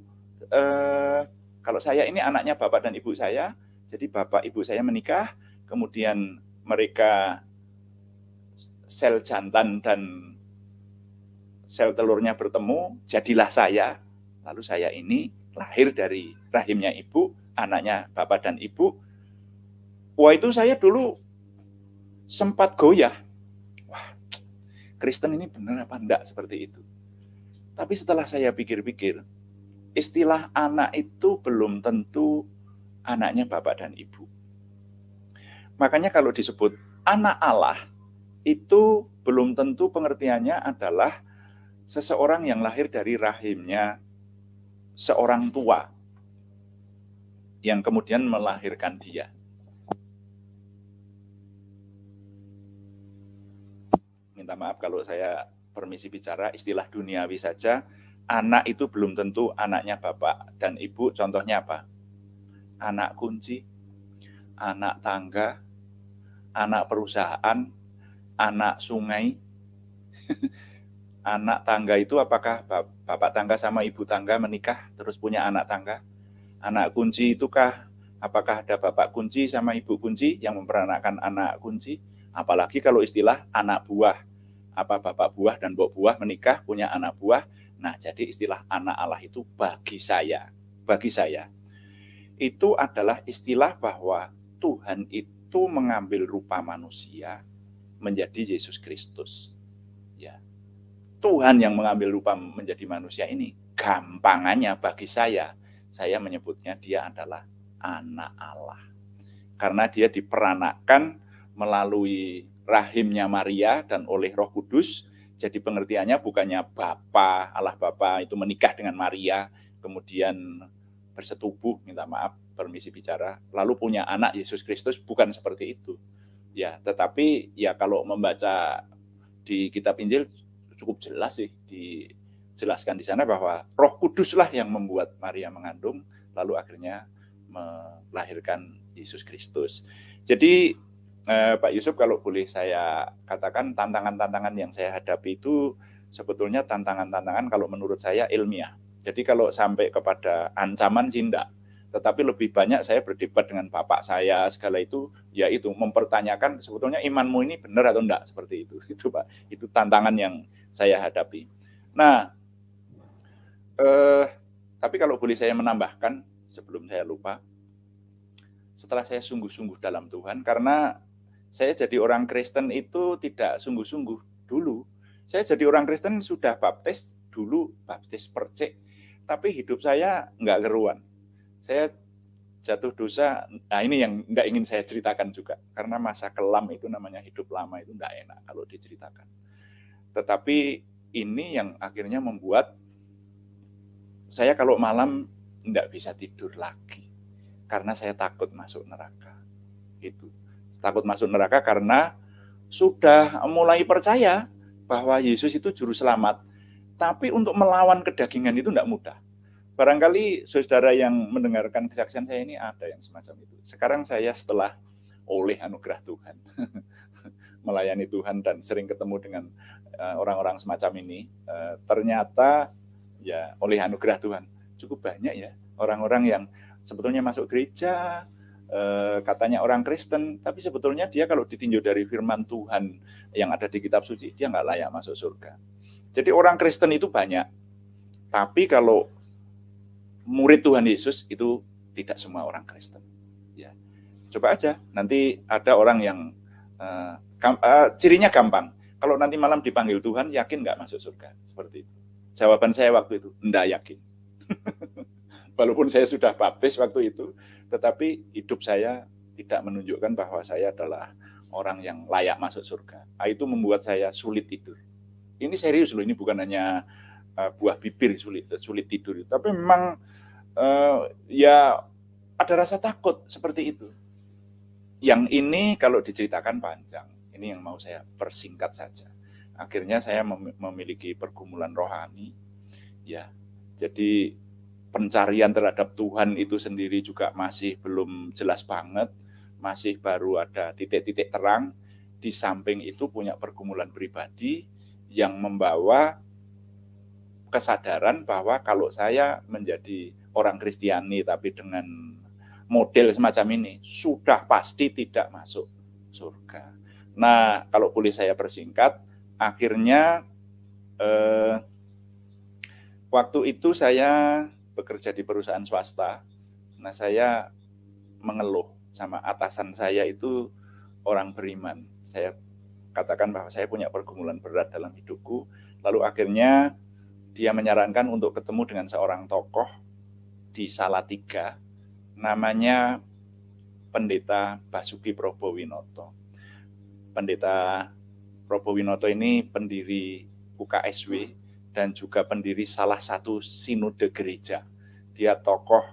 Kalau saya ini anaknya bapak dan ibu saya, jadi bapak ibu saya menikah, kemudian mereka sel jantan dan sel telurnya bertemu, jadilah saya. Lalu saya ini lahir dari rahimnya ibu, anaknya bapak dan ibu. Wah, itu saya dulu sempat goyah. Wah, Kristen ini benar apa enggak seperti itu? Tapi setelah saya pikir-pikir, istilah anak itu belum tentu anaknya bapak dan ibu. Makanya kalau disebut anak Allah, itu belum tentu pengertiannya adalah seseorang yang lahir dari rahimnya seorang tua yang kemudian melahirkan dia. Minta maaf kalau saya permisi bicara, istilah duniawi saja, anak itu belum tentu anaknya bapak dan ibu. Contohnya apa? Anak kunci, anak tangga, anak perusahaan, anak sungai. Anak tangga itu apakah bapak tangga sama ibu tangga menikah terus punya anak tangga? Anak kunci itukah apakah ada bapak kunci sama ibu kunci yang memperanakkan anak kunci? Apalagi kalau istilah anak buah. Apa bapak buah dan mbok buah menikah punya anak buah. Nah, jadi istilah anak Allah itu bagi saya itu adalah istilah bahwa Tuhan itu mengambil rupa manusia menjadi Yesus Kristus. Ya. Tuhan yang mengambil rupa menjadi manusia ini gampangannya bagi saya menyebutnya dia adalah anak Allah. Karena dia diperanakkan melalui rahimnya Maria dan oleh Roh Kudus. Jadi pengertiannya bukannya Bapa, Allah Bapa itu menikah dengan Maria, kemudian bersetubuh, minta maaf, permisi bicara, lalu punya anak Yesus Kristus, bukan seperti itu. Ya, tetapi ya kalau membaca di kitab Injil cukup jelas sih dijelaskan di sana bahwa Roh Kuduslah yang membuat Maria mengandung, lalu akhirnya melahirkan Yesus Kristus. Jadi Pak Yusuf, kalau boleh saya katakan tantangan-tantangan yang saya hadapi itu sebetulnya tantangan-tantangan kalau menurut saya ilmiah. Jadi kalau sampai kepada ancaman sih enggak. Tetapi lebih banyak saya berdebat dengan bapak saya segala itu, yaitu mempertanyakan sebetulnya imanmu ini benar atau enggak, seperti itu. Itu Pak, itu tantangan yang saya hadapi. Nah, tapi kalau boleh saya menambahkan sebelum saya lupa, setelah saya sungguh-sungguh dalam Tuhan, karena saya jadi orang Kristen itu tidak sungguh-sungguh dulu. Saya jadi orang Kristen sudah baptis dulu, baptis percik, tapi hidup saya nggak keruan. Saya jatuh dosa, nah ini yang nggak ingin saya ceritakan juga, karena masa kelam itu namanya hidup lama itu nggak enak kalau diceritakan. Tetapi ini yang akhirnya membuat saya kalau malam nggak bisa tidur lagi, karena saya takut masuk neraka. Itu takut masuk neraka karena sudah mulai percaya bahwa Yesus itu juru selamat, tapi untuk melawan kedagingan itu tidak mudah. Barangkali saudara yang mendengarkan kesaksian saya ini ada yang semacam itu. Sekarang saya setelah oleh anugerah Tuhan melayani Tuhan dan sering ketemu dengan orang-orang semacam ini, ternyata ya oleh anugerah Tuhan cukup banyak ya orang-orang yang sebetulnya masuk gereja, katanya orang Kristen, tapi sebetulnya dia kalau ditinjau dari firman Tuhan yang ada di kitab suci, dia nggak layak masuk surga. Jadi orang Kristen itu banyak, tapi kalau murid Tuhan Yesus itu tidak semua orang Kristen. Ya, coba aja, nanti ada orang yang cirinya gampang. Kalau nanti malam dipanggil Tuhan, yakin nggak masuk surga? Seperti itu. Jawaban saya waktu itu, enggak yakin. Walaupun saya sudah baptis waktu itu, tetapi hidup saya tidak menunjukkan bahwa saya adalah orang yang layak masuk surga. Itu membuat saya sulit tidur. Ini serius loh, ini bukan hanya buah bibir sulit tidur, tapi memang ya ada rasa takut seperti itu. Yang ini kalau diceritakan panjang, ini yang mau saya persingkat saja. Akhirnya saya memiliki pergumulan rohani, ya. Jadi pencarian terhadap Tuhan itu sendiri juga masih belum jelas banget, masih baru ada titik-titik terang. Di samping itu punya pergumulan pribadi yang membawa kesadaran bahwa kalau saya menjadi orang Kristiani tapi dengan model semacam ini, sudah pasti tidak masuk surga. Nah, kalau boleh saya persingkat, akhirnya waktu itu saya bekerja di perusahaan swasta. Nah, saya mengeluh sama atasan saya itu orang beriman. Saya katakan bahwa saya punya pergumulan berat dalam hidupku. Lalu akhirnya dia menyarankan untuk ketemu dengan seorang tokoh di Salatiga, namanya Pendeta Basuki Probowinoto. Pendeta Probowinoto ini pendiri UKSW dan juga pendiri salah satu sinode gereja. Dia tokoh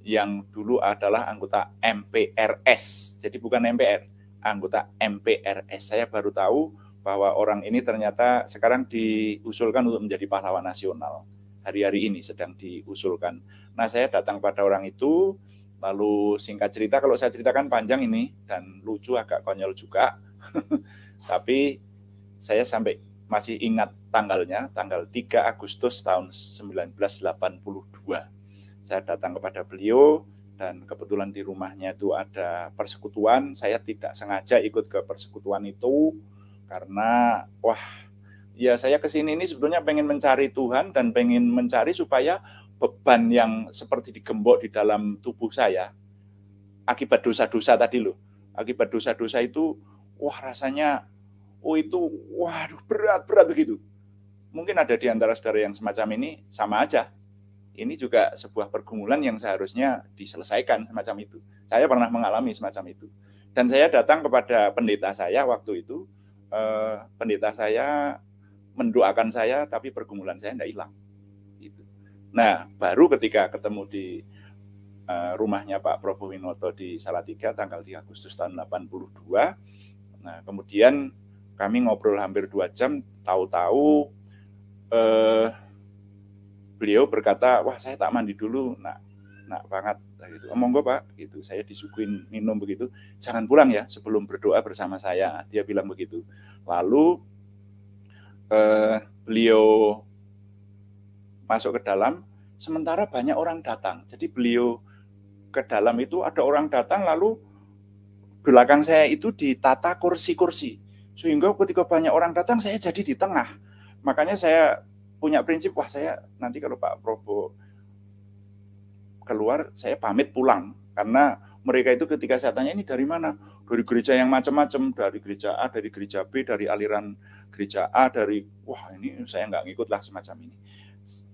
yang dulu adalah anggota MPRS, jadi bukan MPR, anggota MPRS. Saya baru tahu bahwa orang ini ternyata sekarang diusulkan untuk menjadi pahlawan nasional. Hari-hari ini sedang diusulkan. Nah, saya datang pada orang itu, lalu singkat cerita, kalau saya ceritakan panjang ini, dan lucu, agak konyol juga, tapi saya sampai masih ingat tanggalnya, tanggal 3 Agustus tahun 1982. Saya datang kepada beliau, dan kebetulan di rumahnya itu ada persekutuan. Saya tidak sengaja ikut ke persekutuan itu, karena ya saya kesini ini sebetulnya pengen mencari Tuhan, dan pengen mencari supaya beban yang seperti digembok di dalam tubuh saya, akibat dosa-dosa tadi loh, akibat dosa-dosa itu, rasanya itu, berat begitu. Mungkin ada di antara saudara yang semacam ini, sama aja. Ini juga sebuah pergumulan yang seharusnya diselesaikan semacam itu. Saya pernah mengalami semacam itu. Dan saya datang kepada pendeta saya waktu itu, pendeta saya mendoakan saya, tapi pergumulan saya tidak hilang. Gitu. Nah, baru ketika ketemu di rumahnya Pak Probowinoto di Salatiga, tanggal 3 Agustus tahun 82, nah kemudian kami ngobrol hampir 2 jam, tahu-tahu beliau berkata, saya tak mandi dulu, nak banget, gitu. Monggo Pak, gitu. Saya disuguhin minum begitu, jangan pulang ya sebelum berdoa bersama saya, dia bilang begitu. Lalu beliau masuk ke dalam, sementara banyak orang datang. Jadi beliau ke dalam itu ada orang datang, lalu belakang saya itu ditata kursi-kursi. Sehingga ketika banyak orang datang, saya jadi di tengah. Makanya saya punya prinsip, saya nanti kalau Pak Probo keluar, saya pamit pulang. Karena mereka itu ketika saya tanya ini dari mana? Dari gereja yang macam-macam, dari gereja A, dari gereja B, dari aliran gereja A, dari wah ini saya nggak ngikut lah semacam ini.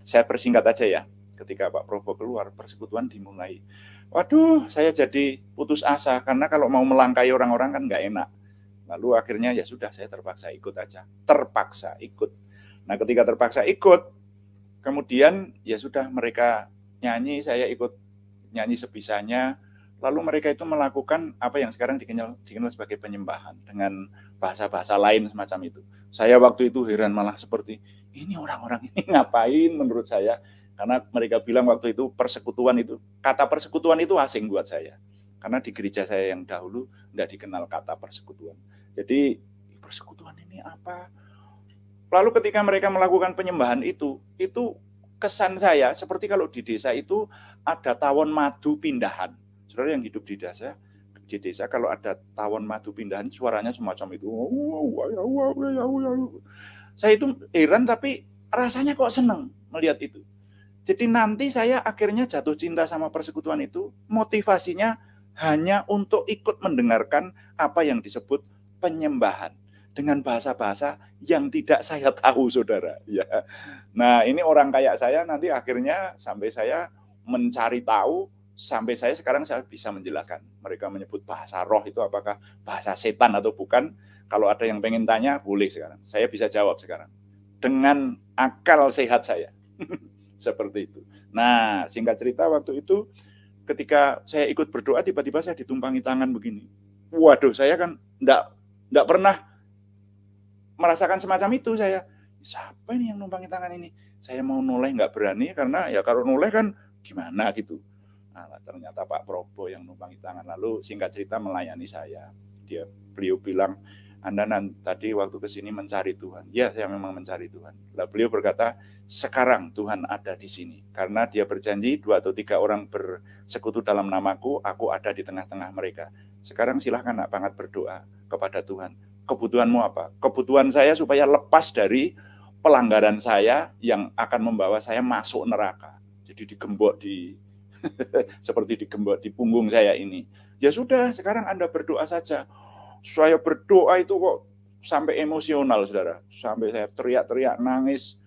Saya persingkat aja ya, ketika Pak Probo keluar, persekutuan dimulai. Waduh, saya jadi putus asa, karena kalau mau melangkai orang-orang kan nggak enak. Lalu akhirnya ya sudah, saya terpaksa ikut aja. Terpaksa ikut. Nah ketika terpaksa ikut, kemudian ya sudah mereka nyanyi, saya ikut nyanyi sebisanya. Lalu mereka itu melakukan apa yang sekarang dikenal sebagai penyembahan dengan bahasa-bahasa lain semacam itu. Saya waktu itu heran, malah seperti ini orang-orang ini ngapain menurut saya, karena mereka bilang waktu itu persekutuan itu, kata persekutuan itu asing buat saya. Karena di gereja saya yang dahulu tidak dikenal kata persekutuan. Jadi persekutuan ini apa? Lalu ketika mereka melakukan penyembahan itu kesan saya seperti kalau di desa itu ada tawon madu pindahan. Saudara yang hidup di desa kalau ada tawon madu pindahan suaranya semacam itu. Saya itu heran tapi rasanya kok senang melihat itu. Jadi nanti saya akhirnya jatuh cinta sama persekutuan itu, motivasinya hanya untuk ikut mendengarkan apa yang disebut penyembahan dengan bahasa-bahasa yang tidak saya tahu, saudara. Ya. Nah, ini orang kayak saya nanti akhirnya sampai saya mencari tahu, sampai saya sekarang saya bisa menjelaskan. Mereka menyebut bahasa roh itu apakah bahasa setan atau bukan. Kalau ada yang pengen tanya, boleh sekarang. Saya bisa jawab sekarang. Dengan akal sehat saya. Seperti itu. Nah, singkat cerita waktu itu, ketika saya ikut berdoa, tiba-tiba saya ditumpangi tangan begini. Waduh, saya kan enggak pernah merasakan semacam itu saya. Siapa ini yang numpangi tangan ini? Saya mau noleh nggak berani, karena ya kalau noleh kan gimana gitu. Nah, ternyata Pak Probo yang numpangi tangan. Lalu singkat cerita melayani saya. Beliau bilang, Anda tadi waktu kesini mencari Tuhan. Ya, saya memang mencari Tuhan. Lalu beliau berkata, sekarang Tuhan ada di sini. Karena dia berjanji 2 atau 3 orang bersekutu dalam namaku, aku ada di tengah-tengah mereka. Sekarang silahkan nak banget berdoa kepada Tuhan. Kebutuhanmu apa? Kebutuhan saya supaya lepas dari pelanggaran saya yang akan membawa saya masuk neraka. Jadi digembok seperti digembok di punggung saya ini. Ya sudah, sekarang Anda berdoa saja. Saya berdoa itu kok sampai emosional, saudara. Sampai saya teriak-teriak, nangis.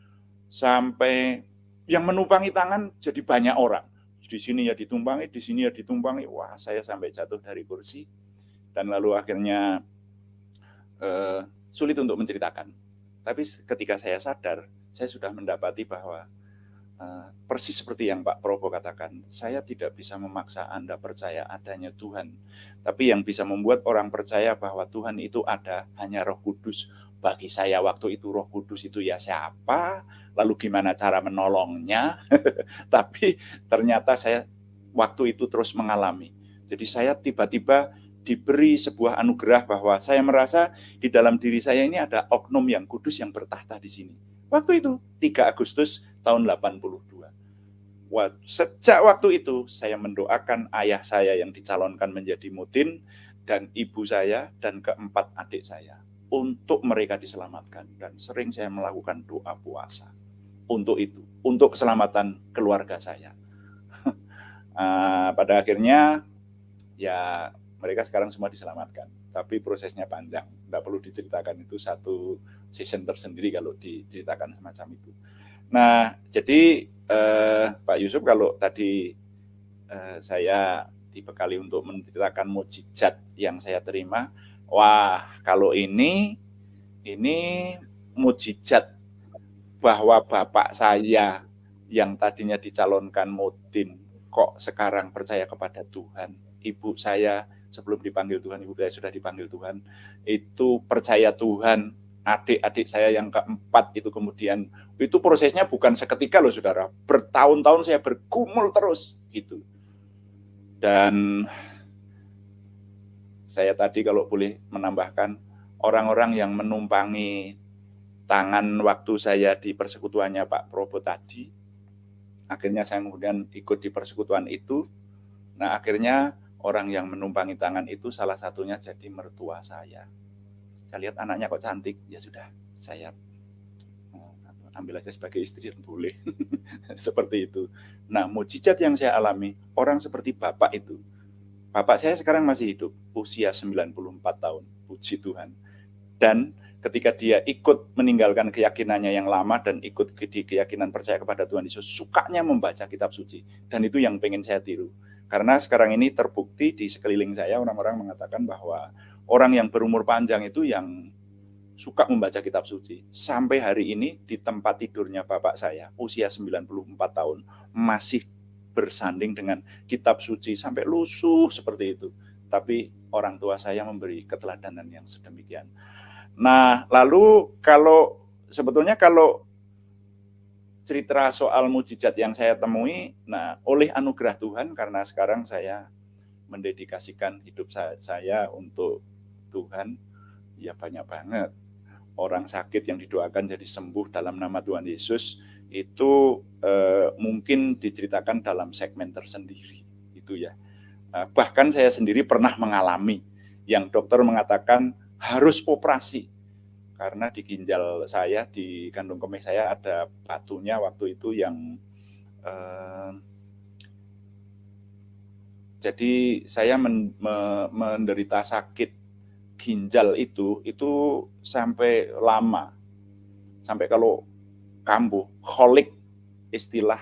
Sampai yang menumpangi tangan jadi banyak orang. Di sini ya ditumpangi, di sini ya ditumpangi. Wah, saya sampai jatuh dari kursi. Dan lalu akhirnya sulit untuk menceritakan. Tapi ketika saya sadar, saya sudah mendapati bahwa persis seperti yang Pak Probo katakan, saya tidak bisa memaksa Anda percaya adanya Tuhan. Tapi yang bisa membuat orang percaya bahwa Tuhan itu ada hanya Roh Kudus. Bagi saya waktu itu Roh Kudus itu ya siapa, lalu gimana cara menolongnya. Tapi ternyata saya waktu itu terus mengalami. Jadi saya tiba-tiba diberi sebuah anugerah bahwa saya merasa di dalam diri saya ini ada oknum yang kudus yang bertahta di sini. Waktu itu 3 Agustus tahun 82. Sejak waktu itu saya mendoakan ayah saya yang dicalonkan menjadi mutin dan ibu saya dan keempat adik saya untuk mereka diselamatkan, dan sering saya melakukan doa puasa untuk itu, untuk keselamatan keluarga saya. Pada akhirnya ya mereka sekarang semua diselamatkan, tapi prosesnya panjang, tidak perlu diceritakan, itu satu season tersendiri kalau diceritakan semacam itu. Nah, jadi Pak Yusuf, kalau tadi saya dibekali untuk menceritakan mukjizat yang saya terima, wah kalau ini mukjizat bahwa bapak saya yang tadinya dicalonkan mutin kok sekarang percaya kepada Tuhan. Ibu saya sebelum dipanggil Tuhan, ibu saya sudah dipanggil Tuhan, itu percaya Tuhan. Adik-adik saya yang keempat itu kemudian, itu prosesnya bukan seketika loh saudara, bertahun-tahun saya bergumul terus gitu. Dan saya tadi kalau boleh menambahkan, orang-orang yang menumpangi tangan waktu saya di persekutuannya Pak Probo tadi, akhirnya saya kemudian ikut di persekutuan itu. Nah akhirnya orang yang menumpangi tangan itu salah satunya jadi mertua saya. Saya lihat anaknya kok cantik, ya sudah saya ambil aja sebagai istri, boleh. Seperti itu. Nah mukjizat yang saya alami, orang seperti bapak itu Bapak saya sekarang masih hidup, usia 94 tahun, puji Tuhan. Dan ketika dia ikut meninggalkan keyakinannya yang lama dan ikut di keyakinan percaya kepada Tuhan Yesus, sukanya membaca kitab suci. Dan itu yang pengen saya tiru. Karena sekarang ini terbukti di sekeliling saya, orang-orang mengatakan bahwa orang yang berumur panjang itu yang suka membaca kitab suci. Sampai hari ini di tempat tidurnya bapak saya, usia 94 tahun, masih bersanding dengan kitab suci sampai lusuh seperti itu. Tapi orang tua saya memberi keteladanan yang sedemikian. Nah, lalu sebetulnya kalau cerita soal mujizat yang saya temui, nah oleh anugerah Tuhan, karena sekarang saya mendedikasikan hidup saya untuk Tuhan, ya banyak banget orang sakit yang didoakan jadi sembuh dalam nama Tuhan Yesus, itu mungkin diceritakan dalam segmen tersendiri, itu ya. Bahkan saya sendiri pernah mengalami yang dokter mengatakan harus operasi karena di ginjal saya, di kandung kemih saya ada batunya waktu itu yang jadi saya menderita sakit ginjal itu sampai lama, sampai kalau kambuh, kolik, istilah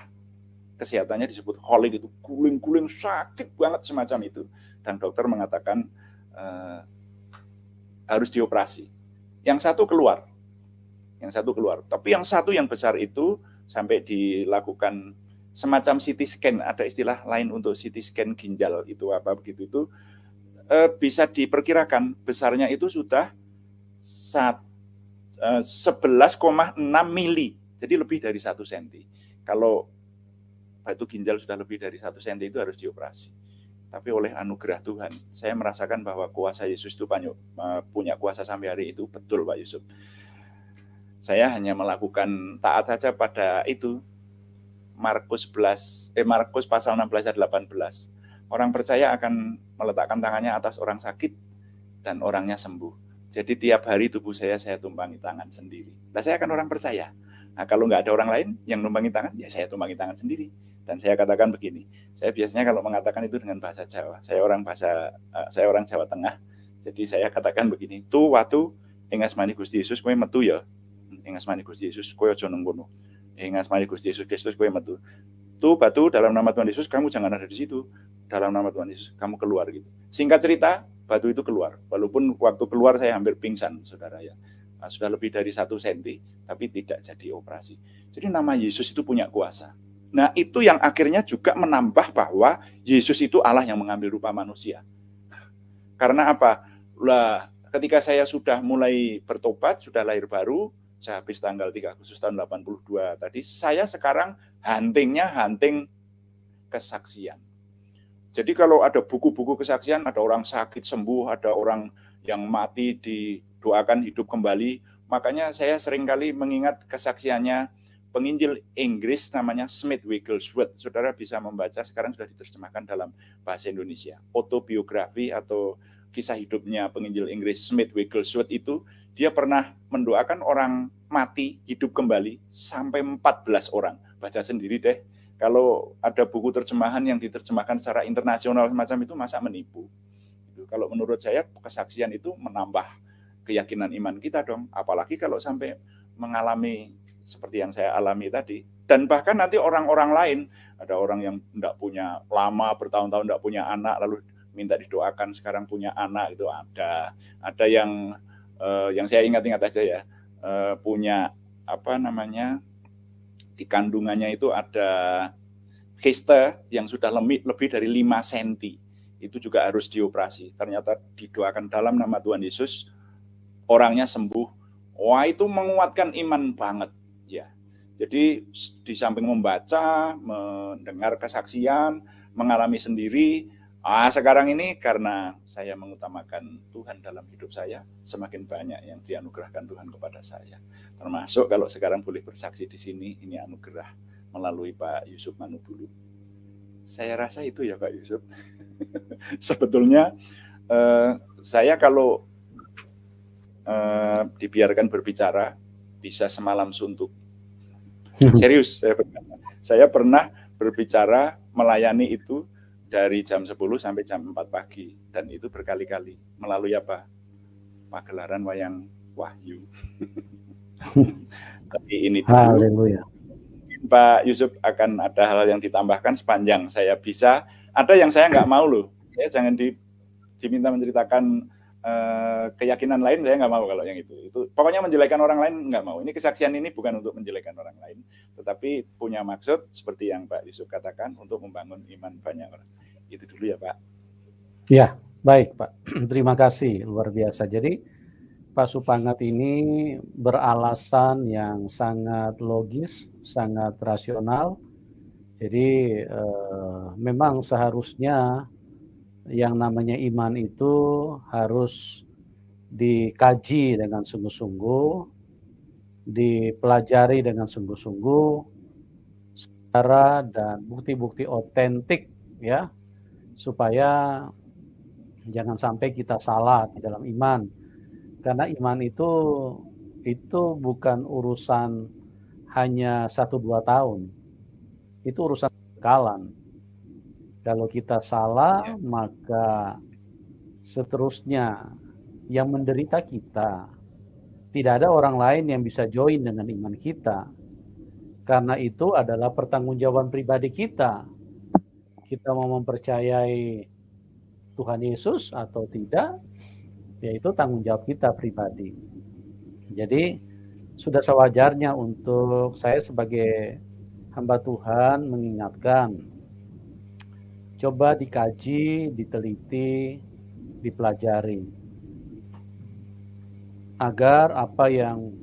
kesehatannya disebut kolik, itu guling-guling sakit banget semacam itu, dan dokter mengatakan harus dioperasi. Yang satu keluar, tapi yang satu yang besar itu sampai dilakukan semacam CT scan, ada istilah lain untuk CT scan ginjal itu apa begitu itu, bisa diperkirakan besarnya itu sudah 11,6 mili, jadi lebih dari 1 cm. Kalau batu ginjal sudah lebih dari 1 cm itu harus dioperasi. Tapi oleh anugerah Tuhan, saya merasakan bahwa kuasa Yesus itu punya kuasa sampai hari itu, betul Pak Yusuf. Saya hanya melakukan taat saja pada itu, Markus pasal 16 ayat 18. Orang percaya akan meletakkan tangannya atas orang sakit dan orangnya sembuh. Jadi tiap hari tubuh saya tumpangi tangan sendiri. Nah, saya akan orang percaya. Nah, kalau nggak ada orang lain yang numpangi tangan, ya saya tumpangi tangan sendiri. Dan saya katakan begini, saya biasanya kalau mengatakan itu dengan bahasa Jawa. Saya orang Jawa Tengah. Jadi saya katakan begini, tu watu engasmani Gusti Yesus kowe metu ya. Engasmani Gusti Yesus kowe aja nang kono. Engasmani Gusti Yesus Kristus kowe metu. Tu batu dalam nama Tuhan Yesus, kamu jangan ada di situ. Dalam nama Tuhan Yesus, kamu keluar gitu. Singkat cerita, batu itu keluar. Walaupun waktu keluar saya hampir pingsan, saudara ya. Nah, sudah lebih dari 1 cm, tapi tidak jadi operasi. Jadi nama Yesus itu punya kuasa. Nah, itu yang akhirnya juga menambah bahwa Yesus itu Allah yang mengambil rupa manusia. Karena apa? Lah, ketika saya sudah mulai bertobat, sudah lahir baru, saya habis tanggal 3 Agustus tahun 82 tadi, saya sekarang hunting kesaksian. Jadi kalau ada buku-buku kesaksian, ada orang sakit sembuh, ada orang yang mati didoakan hidup kembali, makanya saya seringkali mengingat kesaksiannya penginjil Inggris namanya Smith Wigglesworth. Saudara bisa membaca, sekarang sudah diterjemahkan dalam bahasa Indonesia. Autobiografi atau kisah hidupnya penginjil Inggris Smith Wigglesworth itu, dia pernah mendoakan orang mati hidup kembali sampai 14 orang. Baca sendiri deh. Kalau ada buku terjemahan yang diterjemahkan secara internasional semacam itu, masa menipu? Kalau menurut saya kesaksian itu menambah keyakinan iman kita dong. Apalagi kalau sampai mengalami seperti yang saya alami tadi. Dan bahkan nanti orang-orang lain, ada orang yang tidak punya lama, bertahun-tahun tidak punya anak, lalu minta didoakan sekarang punya anak, itu ada. Ada yang saya ingat-ingat aja ya, punya di kandungannya itu ada kiste yang sudah lebih dari 5 cm. Itu juga harus dioperasi. Ternyata didoakan dalam nama Tuhan Yesus, orangnya sembuh. Wah, itu menguatkan iman banget ya. Jadi di samping membaca, mendengar kesaksian, mengalami sendiri, sekarang ini karena saya mengutamakan Tuhan dalam hidup saya, semakin banyak yang dianugerahkan Tuhan kepada saya. Termasuk kalau sekarang boleh bersaksi di sini, ini anugerah melalui Pak Yusuf Manubulu. Saya rasa itu ya Pak Yusuf. Sebetulnya saya kalau dibiarkan berbicara bisa semalam suntuk. Serius, saya pernah berbicara melayani itu dari jam 10 sampai jam 4 pagi, dan itu berkali-kali melalui apa? Pagelaran wayang Wahyu. Tapi ini dulu. Haleluya. Pak Yusuf akan ada hal yang ditambahkan sepanjang saya bisa. Ada yang saya nggak mau loh. Saya jangan diminta menceritakan keyakinan lain, saya nggak mau kalau yang itu. Pokoknya menjelekan orang lain nggak mau. Ini kesaksian ini bukan untuk menjelekan orang lain, tetapi punya maksud seperti yang Pak Yusuf katakan untuk membangun iman banyak orang. Itu dulu ya Pak. Ya, baik Pak. Terima kasih, luar biasa. Jadi Pak Supangat ini beralasan yang sangat logis, sangat rasional. Jadi memang seharusnya yang namanya iman itu harus dikaji dengan sungguh-sungguh, dipelajari dengan sungguh-sungguh, secara dan bukti-bukti otentik ya, supaya jangan sampai kita salah di dalam iman. Karena iman itu bukan urusan hanya 1-2 tahun. Itu urusan kekalan. Kalau kita salah, maka seterusnya yang menderita kita. Tidak ada orang lain yang bisa join dengan iman kita. Karena itu adalah pertanggungjawaban pribadi kita. Kita mau mempercayai Tuhan Yesus atau tidak, yaitu tanggung jawab kita pribadi. Jadi sudah sewajarnya untuk saya sebagai hamba Tuhan mengingatkan, coba dikaji, diteliti, dipelajari, agar apa yang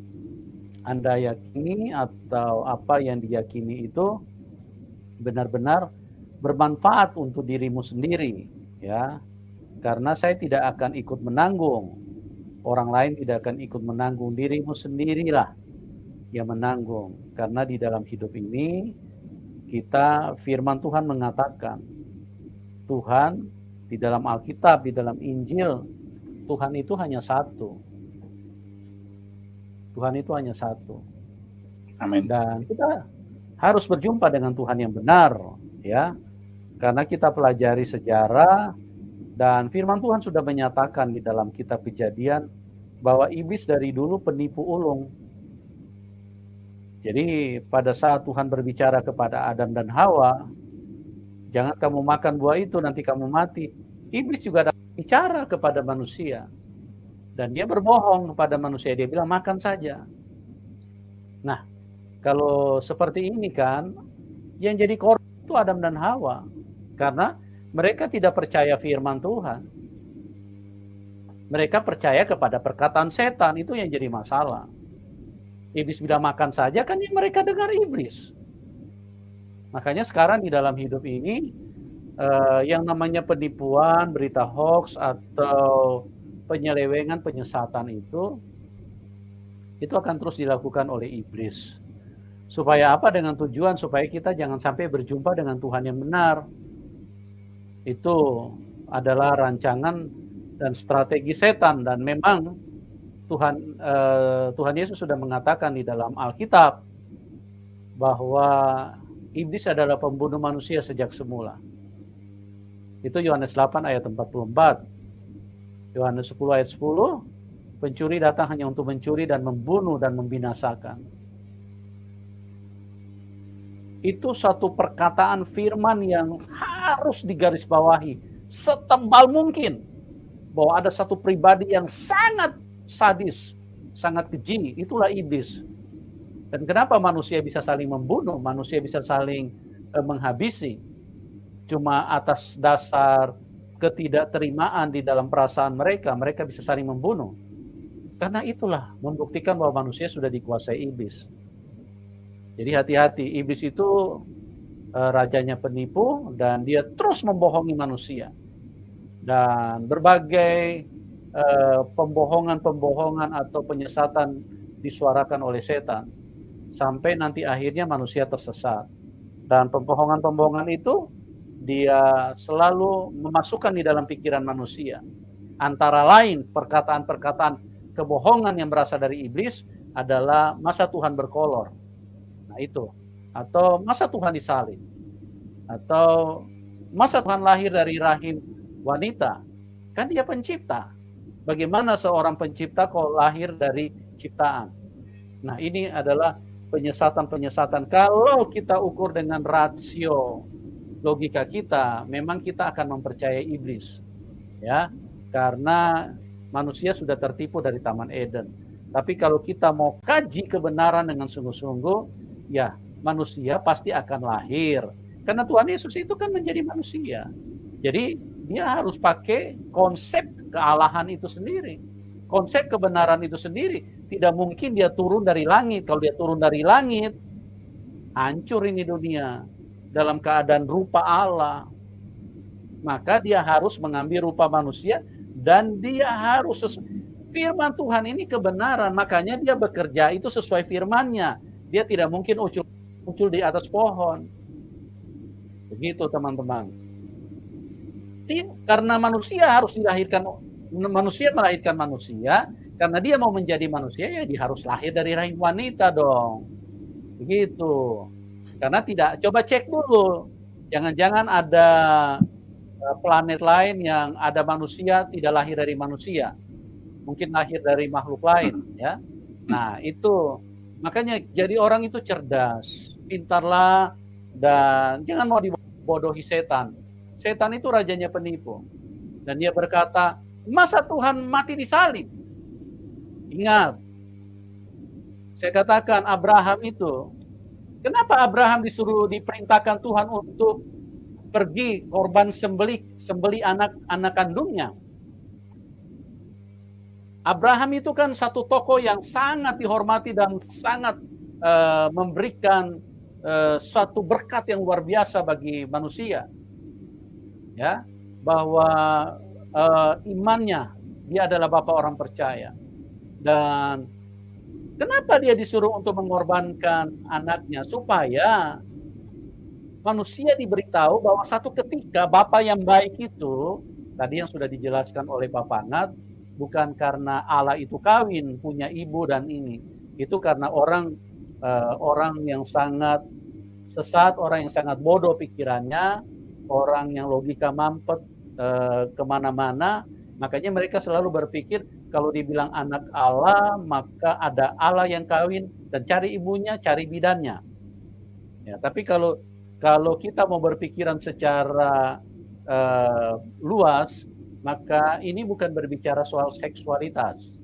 Anda yakini atau apa yang diyakini itu benar-benar bermanfaat untuk dirimu sendiri, ya. Karena saya tidak akan ikut menanggung, orang lain tidak akan ikut menanggung, dirimu sendirilah yang menanggung. Karena di dalam hidup ini kita, firman Tuhan mengatakan, Tuhan di dalam Alkitab, di dalam Injil, Tuhan itu hanya satu. Tuhan itu hanya satu. Amin. Dan kita harus berjumpa dengan Tuhan yang benar, ya. Karena kita pelajari sejarah, dan firman Tuhan sudah menyatakan di dalam kitab Kejadian bahwa iblis dari dulu penipu ulung. Jadi pada saat Tuhan berbicara kepada Adam dan Hawa, jangan kamu makan buah itu, nanti kamu mati. Iblis juga dapat bicara kepada manusia. Dan dia berbohong kepada manusia, dia bilang makan saja. Nah, kalau seperti ini kan, yang jadi korban itu Adam dan Hawa. Karena mereka tidak percaya firman Tuhan. Mereka percaya kepada perkataan setan, itu yang jadi masalah. Iblis bilang makan saja, kan yang mereka dengar iblis. Makanya sekarang di dalam hidup ini, yang namanya penipuan, berita hoax, atau penyelewengan, penyesatan itu akan terus dilakukan oleh iblis. Supaya apa? Dengan tujuan supaya kita jangan sampai berjumpa dengan Tuhan yang benar. Itu adalah rancangan dan strategi setan, dan memang Tuhan Yesus sudah mengatakan di dalam Alkitab bahwa iblis adalah pembunuh manusia sejak semula. Itu Yohanes 8 ayat 44. Yohanes 10 ayat 10, pencuri datang hanya untuk mencuri dan membunuh dan membinasakan. Itu satu perkataan firman yang harus digarisbawahi setebal mungkin, bahwa ada satu pribadi yang sangat sadis, sangat keji, itulah iblis. Dan kenapa manusia bisa saling membunuh, manusia bisa saling menghabisi, cuma atas dasar ketidakterimaan di dalam perasaan mereka bisa saling membunuh. Karena itulah membuktikan bahwa manusia sudah dikuasai iblis. Jadi hati-hati, iblis itu rajanya penipu, dan dia terus membohongi manusia. Dan berbagai pembohongan atau penyesatan disuarakan oleh setan, sampai nanti akhirnya manusia tersesat. Dan pembohongan itu dia selalu memasukkan di dalam pikiran manusia. Antara lain perkataan-perkataan kebohongan yang berasal dari iblis adalah masa Tuhan berkolor. Nah itu, atau masa Tuhan disalib, atau Masa Tuhan lahir dari rahim wanita? Kan dia pencipta. Bagaimana seorang pencipta kalau lahir dari ciptaan? Nah, ini adalah penyesatan-penyesatan. Kalau kita ukur dengan rasio logika kita, memang kita akan mempercayai iblis. Ya, karena manusia sudah tertipu dari Taman Eden. Tapi kalau kita mau kaji kebenaran dengan sungguh-sungguh, ya manusia pasti akan lahir. Karena Tuhan Yesus itu kan menjadi manusia. Jadi dia harus pakai konsep kealahan itu sendiri. Konsep kebenaran itu sendiri. Tidak mungkin dia turun dari langit. Kalau dia turun dari langit, hancur ini dunia. Dalam keadaan rupa Allah. Maka dia harus mengambil rupa manusia. Dan dia harus firman Tuhan ini kebenaran. Makanya dia bekerja itu sesuai firman-Nya. Dia tidak mungkin muncul di atas pohon. Begitu teman-teman. Karena manusia harus dilahirkan, manusia melahirkan manusia, karena dia mau menjadi manusia, ya dia harus lahir dari rahim wanita dong. Begitu. Karena tidak, coba cek dulu. Jangan-jangan ada planet lain yang ada manusia tidak lahir dari manusia. Mungkin lahir dari makhluk lain, ya. Nah, itu makanya jadi orang itu cerdas, pintarlah, dan jangan mau dibodohi setan. Setan itu rajanya penipu. Dan dia berkata, masa Tuhan mati di salib? Ingat, saya katakan Abraham itu, kenapa Abraham diperintahkan Tuhan untuk pergi korban sembeli anak kandungnya? Abraham itu kan satu tokoh yang sangat dihormati dan sangat memberikan suatu berkat yang luar biasa bagi manusia. Ya, bahwa imannya, dia adalah bapak orang percaya. Dan kenapa dia disuruh untuk mengorbankan anaknya? Supaya manusia diberitahu bahwa satu ketika bapak yang baik itu, tadi yang sudah dijelaskan oleh Bapak Nat, bukan karena Allah itu kawin, punya ibu dan ini. Itu karena orang yang sangat sesat, orang yang sangat bodoh pikirannya, orang yang logika mampet kemana-mana. Makanya mereka selalu berpikir kalau dibilang anak Allah, maka ada Allah yang kawin dan cari ibunya, cari bidannya. Ya, tapi kalau kita mau berpikiran secara luas, maka ini bukan berbicara soal seksualitas,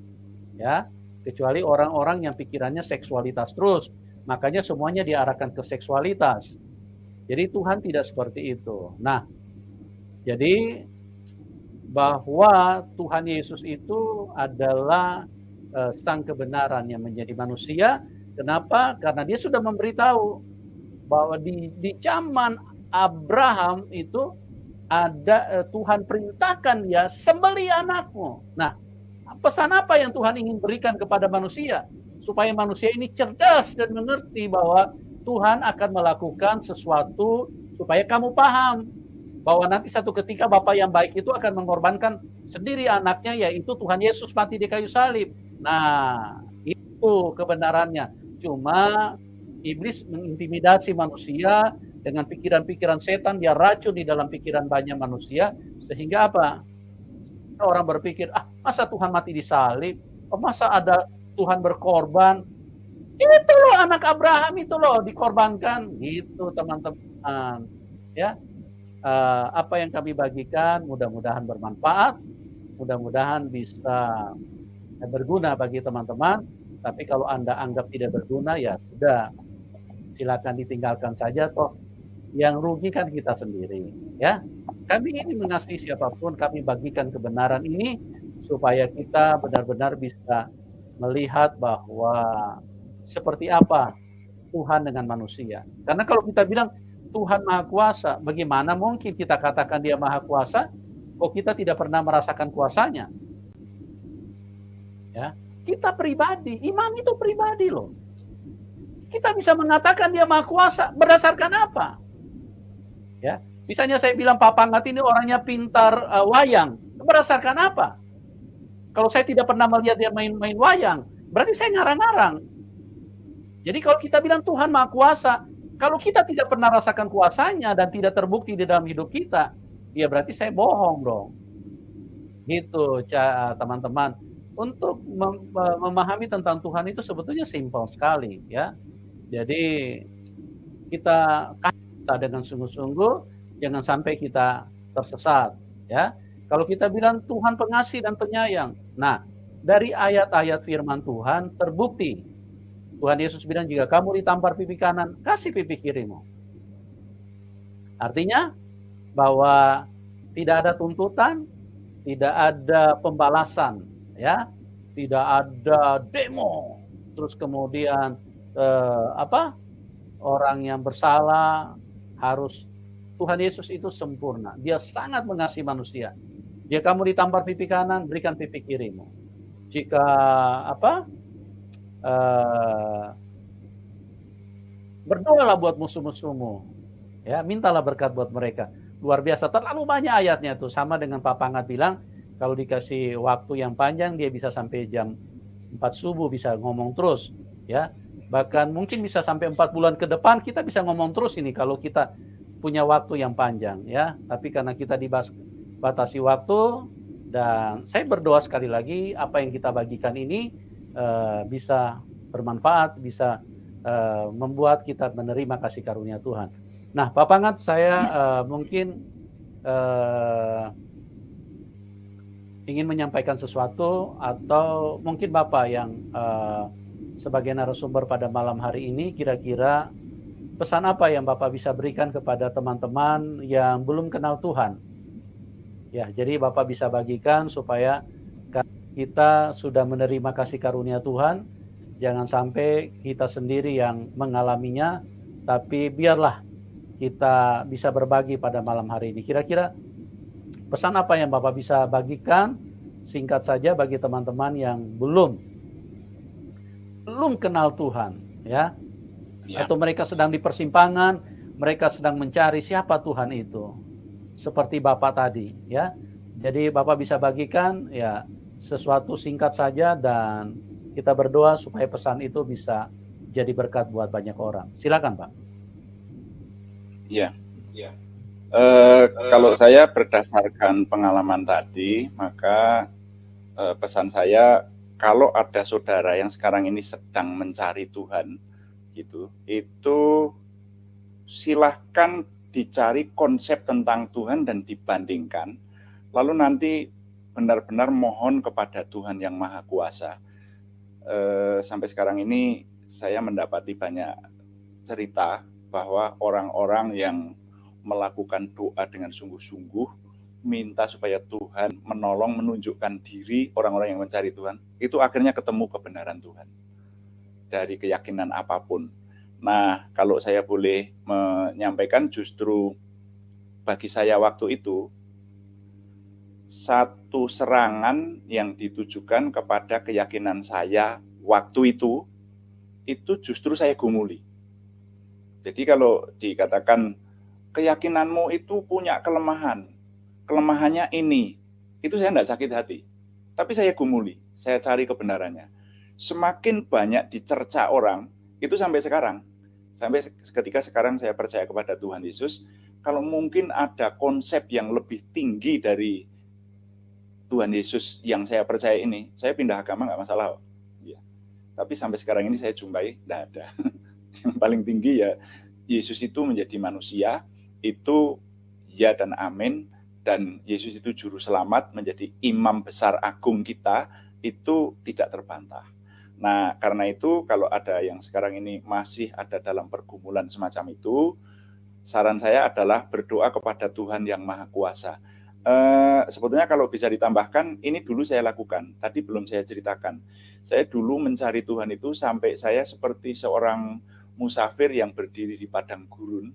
ya, kecuali orang-orang yang pikirannya seksualitas terus, makanya semuanya diarahkan ke seksualitas. Jadi Tuhan tidak seperti itu. Nah, jadi bahwa Tuhan Yesus itu adalah sang kebenaran yang menjadi manusia. Kenapa? Karena dia sudah memberitahu bahwa di zaman Abraham itu ada Tuhan perintahkan dia sembelih anakmu. Nah, pesan apa yang Tuhan ingin berikan kepada manusia? Supaya manusia ini cerdas dan mengerti bahwa Tuhan akan melakukan sesuatu supaya kamu paham bahwa nanti satu ketika Bapa yang baik itu akan mengorbankan sendiri anaknya, yaitu Tuhan Yesus mati di kayu salib. Nah, itu kebenarannya. Cuma iblis mengintimidasi manusia dengan pikiran-pikiran setan, dia racun di dalam pikiran banyak manusia, sehingga apa? Orang berpikir, masa Tuhan mati di salib? Masa ada Tuhan berkorban? Itu loh anak Abraham itu loh dikorbankan, gitu teman-teman. Ya, apa yang kami bagikan mudah-mudahan bermanfaat, mudah-mudahan bisa berguna bagi teman-teman. Tapi kalau Anda anggap tidak berguna, ya sudah, silakan ditinggalkan saja, toh yang rugi kan kita sendiri, ya. Kami ini mengasihi siapapun, kami bagikan kebenaran ini supaya kita benar-benar bisa melihat bahwa seperti apa Tuhan dengan manusia. Karena kalau kita bilang Tuhan Maha Kuasa, bagaimana mungkin kita katakan Dia Maha Kuasa kok kita tidak pernah merasakan kuasanya? Ya, kita pribadi, iman itu pribadi loh. Kita bisa mengatakan Dia Maha Kuasa berdasarkan apa? Ya, misalnya saya bilang Pak Pangat ini orangnya pintar wayang, berdasarkan apa? Kalau saya tidak pernah melihat dia main wayang, berarti saya ngarang-ngarang. Jadi kalau kita bilang Tuhan Maha Kuasa, Kalau kita tidak pernah rasakan kuasanya dan tidak terbukti di dalam hidup kita, ya berarti saya bohong dong. Gitu, teman-teman. Untuk memahami tentang Tuhan itu sebetulnya simpel sekali, ya. Jadi kita dengan sungguh-sungguh, jangan sampai kita tersesat, ya. Kalau kita bilang Tuhan pengasih dan penyayang, nah dari ayat-ayat firman Tuhan terbukti. Tuhan Yesus bilang, jika kamu ditampar pipi kanan, kasih pipi kirimu. Artinya bahwa tidak ada tuntutan, tidak ada pembalasan, ya, tidak ada demo, terus kemudian orang yang bersalah harus, Tuhan Yesus itu sempurna, dia sangat mengasihi manusia. Jika kamu ditampar pipi kanan, berikan pipi kirimu. Jika berdoalah buat musuh-musuhmu, ya, mintalah berkat buat mereka. Luar biasa, terlalu banyak ayatnya tuh. Sama dengan Pak Pangat bilang, kalau dikasih waktu yang panjang, dia bisa sampai jam 4 subuh bisa ngomong terus, ya. Bahkan mungkin bisa sampai 4 bulan ke depan kita bisa ngomong terus ini kalau kita punya waktu yang panjang, ya. Tapi karena kita dibatasi waktu, dan saya berdoa sekali lagi apa yang kita bagikan ini bisa bermanfaat, bisa membuat kita menerima kasih karunia Tuhan. Nah, Pak Pangat, saya mungkin ingin menyampaikan sesuatu, atau mungkin Bapak yang sebagai narasumber pada malam hari ini, kira-kira pesan apa yang Bapak bisa berikan kepada teman-teman yang belum kenal Tuhan? Ya, jadi Bapak bisa bagikan supaya kita sudah menerima kasih karunia Tuhan, jangan sampai kita sendiri yang mengalaminya, tapi biarlah kita bisa berbagi pada malam hari ini. Kira-kira pesan apa yang Bapak bisa bagikan singkat saja bagi teman-teman yang belum kenal Tuhan, ya? Atau mereka sedang di persimpangan, mereka sedang mencari siapa Tuhan itu. Seperti Bapak tadi, ya. Jadi Bapak bisa bagikan ya sesuatu singkat saja, dan kita berdoa supaya pesan itu bisa jadi berkat buat banyak orang. Silakan, Pak. Ya. Kalau saya berdasarkan pengalaman tadi, maka pesan saya, kalau ada saudara yang sekarang ini sedang mencari Tuhan, gitu, itu silahkan dicari konsep tentang Tuhan dan dibandingkan, lalu nanti benar-benar mohon kepada Tuhan yang Maha Kuasa. Sampai sekarang ini saya mendapati banyak cerita bahwa orang-orang yang melakukan doa dengan sungguh-sungguh, minta supaya Tuhan menolong, menunjukkan diri orang-orang yang mencari Tuhan, itu akhirnya ketemu kebenaran Tuhan dari keyakinan apapun. Nah, kalau saya boleh menyampaikan, justru bagi saya waktu itu satu serangan yang ditujukan kepada keyakinan saya waktu itu justru saya gumuli. Jadi kalau dikatakan keyakinanmu itu punya kelemahan, kelemahannya ini, itu saya tidak sakit hati. Tapi saya gumuli, saya cari kebenarannya. Semakin banyak dicerca orang, itu sampai sekarang. Sampai ketika sekarang saya percaya kepada Tuhan Yesus, kalau mungkin ada konsep yang lebih tinggi dari Tuhan Yesus yang saya percaya ini, saya pindah agama nggak masalah. Ya. Tapi sampai sekarang ini saya jumpai, tidak ada. Yang paling tinggi ya, Yesus itu menjadi manusia, itu ya dan amin, dan Yesus itu juru selamat, menjadi imam besar agung kita, itu tidak terbantah. Nah, karena itu kalau ada yang sekarang ini masih ada dalam pergumulan semacam itu, saran saya adalah berdoa kepada Tuhan yang Maha Kuasa. Sebetulnya kalau bisa ditambahkan, ini dulu saya lakukan, tadi belum saya ceritakan. Saya dulu mencari Tuhan itu sampai saya seperti seorang musafir yang berdiri di padang gurun.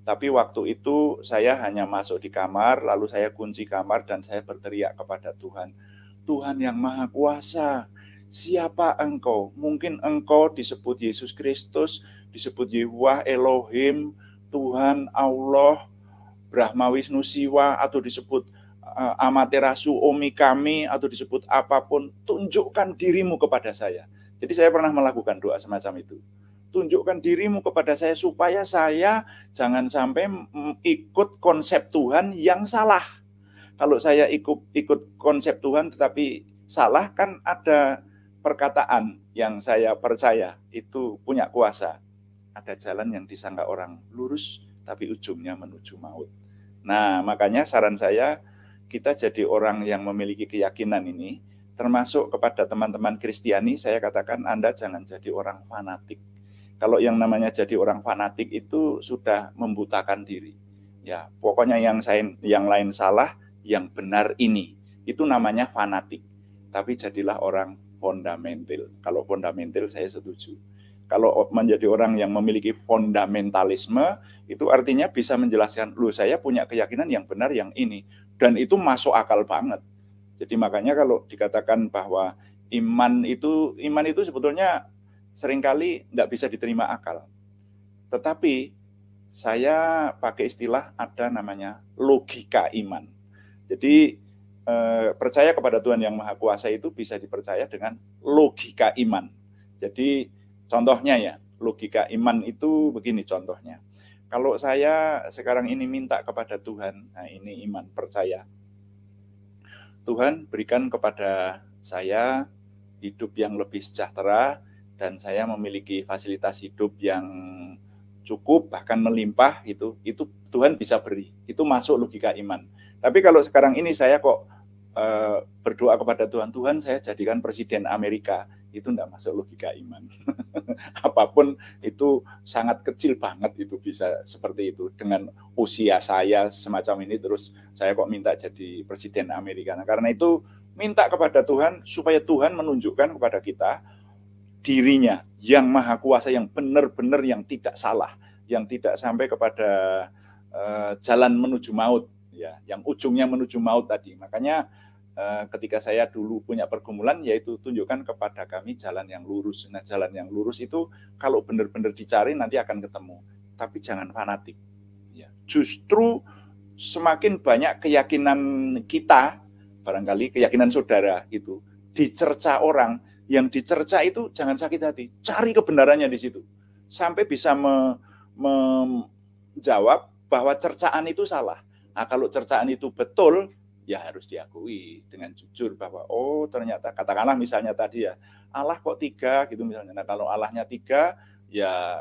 Tapi waktu itu saya hanya masuk di kamar, lalu saya kunci kamar dan saya berteriak kepada Tuhan. Tuhan yang Maha Kuasa, siapa engkau? Mungkin engkau disebut Yesus Kristus, disebut Yehuwah Elohim, Tuhan Allah, Brahma Wisnu Siwa, atau disebut Amaterasu Omi Kami, atau disebut apapun, tunjukkan dirimu kepada saya. Jadi saya pernah melakukan doa semacam itu. tunjukkan dirimu kepada saya supaya saya jangan sampai ikut konsep Tuhan yang salah. Kalau saya ikut konsep Tuhan tetapi salah, kan ada perkataan yang saya percaya itu punya kuasa. Ada jalan yang disangka orang lurus tapi ujungnya menuju maut. Nah, makanya saran saya, kita jadi orang yang memiliki keyakinan ini, termasuk kepada teman-teman Kristiani, saya katakan Anda jangan jadi orang fanatik. Kalau yang namanya jadi orang fanatik itu sudah membutakan diri. Ya, pokoknya yang lain salah, yang benar ini. Itu namanya fanatik. Tapi jadilah orang fundamental. Kalau fundamental saya setuju. Kalau menjadi orang yang memiliki fundamentalisme, itu artinya bisa menjelaskan, loh saya punya keyakinan yang benar yang ini. Dan itu masuk akal banget. Jadi makanya kalau dikatakan bahwa iman itu sebetulnya seringkali nggak bisa diterima akal. Tetapi saya pakai istilah ada namanya logika iman. Jadi percaya kepada Tuhan yang Maha Kuasa itu bisa dipercaya dengan logika iman. Jadi contohnya ya, logika iman itu begini contohnya. Kalau saya sekarang ini minta kepada Tuhan, nah ini iman, percaya. Tuhan berikan kepada saya hidup yang lebih sejahtera, dan saya memiliki fasilitas hidup yang cukup, bahkan melimpah, itu Tuhan bisa beri. Itu masuk logika iman. Tapi kalau sekarang ini saya kok berdoa kepada Tuhan, Tuhan saya jadikan presiden Amerika, itu enggak masuk logika iman. Apapun itu sangat kecil banget itu bisa seperti itu. Dengan usia saya semacam ini, terus saya kok minta jadi presiden Amerika. Nah, karena itu minta kepada Tuhan supaya Tuhan menunjukkan kepada kita dirinya yang Maha Kuasa, yang benar-benar, yang tidak salah, yang tidak sampai kepada jalan menuju maut, ya, yang ujungnya menuju maut tadi. Makanya ketika saya dulu punya pergumulan, yaitu tunjukkan kepada kami jalan yang lurus. Nah, jalan yang lurus itu kalau benar-benar dicari nanti akan ketemu, tapi jangan fanatik. Ya, justru semakin banyak keyakinan kita, barangkali keyakinan saudara itu dicerca orang, yang dicerca itu jangan sakit hati, cari kebenarannya di situ, sampai bisa menjawab bahwa cercaan itu salah. Nah, kalau cercaan itu betul, ya harus diakui dengan jujur bahwa oh ternyata, katakanlah misalnya tadi ya, Allah kok 3 gitu misalnya. Nah, kalau Allahnya 3, ya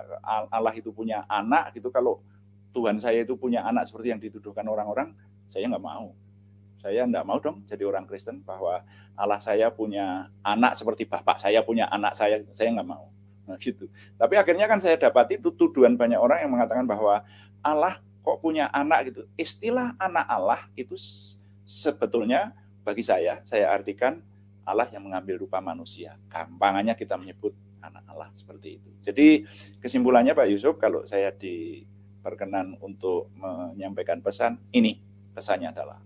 Allah itu punya anak gitu. Kalau Tuhan saya itu punya anak seperti yang dituduhkan orang-orang, saya nggak mau. Saya enggak mau dong jadi orang Kristen bahwa Allah saya punya anak seperti bapak saya punya anak, saya enggak mau. Nah, gitu. Tapi akhirnya kan saya dapati itu tuduhan banyak orang yang mengatakan bahwa Allah kok punya anak gitu. Istilah anak Allah itu sebetulnya bagi saya artikan Allah yang mengambil rupa manusia. Gampangannya kita menyebut anak Allah seperti itu. Jadi kesimpulannya Pak Yusuf, kalau saya diperkenan untuk menyampaikan pesan, ini pesannya adalah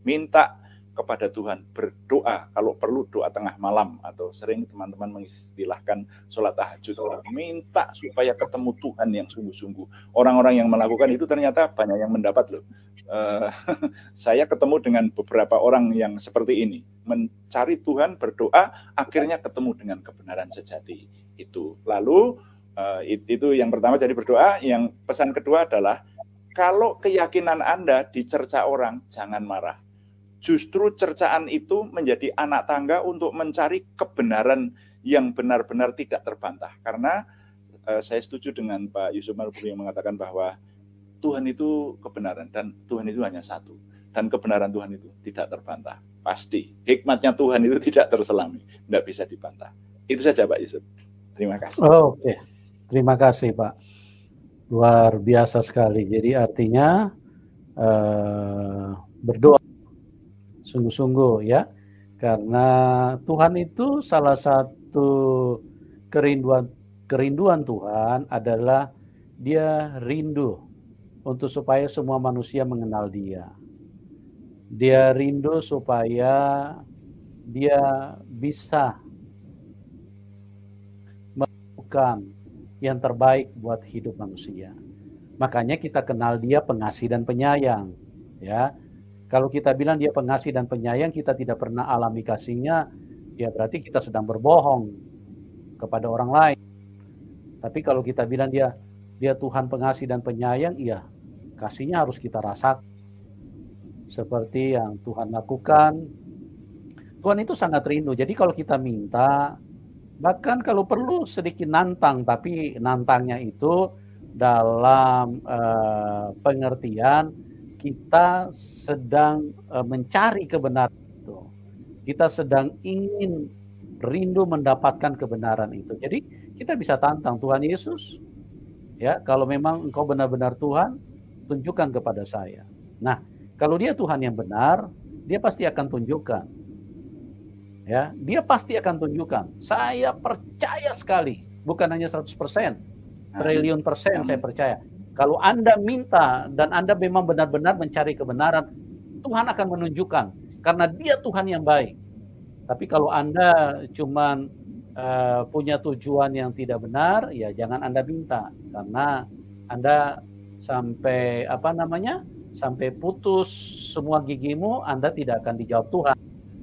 minta kepada Tuhan, berdoa, kalau perlu doa tengah malam, atau sering teman-teman mengistilahkan sholat tahajud, minta supaya ketemu Tuhan yang sungguh-sungguh. Orang-orang yang melakukan itu ternyata banyak yang mendapat loh. Saya ketemu dengan beberapa orang yang seperti ini, mencari Tuhan, berdoa, akhirnya ketemu dengan kebenaran sejati itu. Lalu itu yang pertama, jadi berdoa. Yang pesan kedua adalah, kalau keyakinan Anda dicerca orang, jangan marah. Justru cercaan itu menjadi anak tangga untuk mencari kebenaran yang benar-benar tidak terbantah. Karena saya setuju dengan Pak Yusuf Marubuli yang mengatakan bahwa Tuhan itu kebenaran, dan Tuhan itu hanya satu. Dan kebenaran Tuhan itu tidak terbantah. Pasti. Hikmatnya Tuhan itu tidak terselami. Tidak bisa dibantah. Itu saja Pak Yusuf. Terima kasih. Oke. Terima kasih Pak. Luar biasa sekali. Jadi artinya berdoa sungguh-sungguh ya, karena Tuhan itu salah satu kerinduan Tuhan adalah Dia rindu untuk supaya semua manusia mengenal Dia. Dia rindu supaya Dia bisa melakukan yang terbaik buat hidup manusia. Makanya kita kenal Dia pengasih dan penyayang, ya. Kalau kita bilang Dia pengasih dan penyayang, kita tidak pernah alami kasihnya, ya berarti kita sedang berbohong kepada orang lain. Tapi kalau kita bilang dia Tuhan pengasih dan penyayang, iya, kasihnya harus kita rasakan. Seperti yang Tuhan lakukan. Tuhan itu sangat rindu. Jadi kalau kita minta, bahkan kalau perlu sedikit nantang, tapi nantangnya itu dalam pengertian kita sedang mencari kebenaran itu. Kita sedang ingin rindu mendapatkan kebenaran itu. Jadi kita bisa tantang Tuhan Yesus, ya, kalau memang engkau benar-benar Tuhan, tunjukkan kepada saya. Nah, kalau dia Tuhan yang benar, dia pasti akan tunjukkan. Ya, dia pasti akan tunjukkan. Saya percaya sekali, bukan hanya 100%, triliun persen saya percaya. Kalau Anda minta dan Anda memang benar-benar mencari kebenaran, Tuhan akan menunjukkan karena dia Tuhan yang baik. Tapi kalau Anda cuman punya tujuan yang tidak benar, ya jangan Anda minta, karena Anda sampai sampai putus semua gigimu, Anda tidak akan dijawab Tuhan,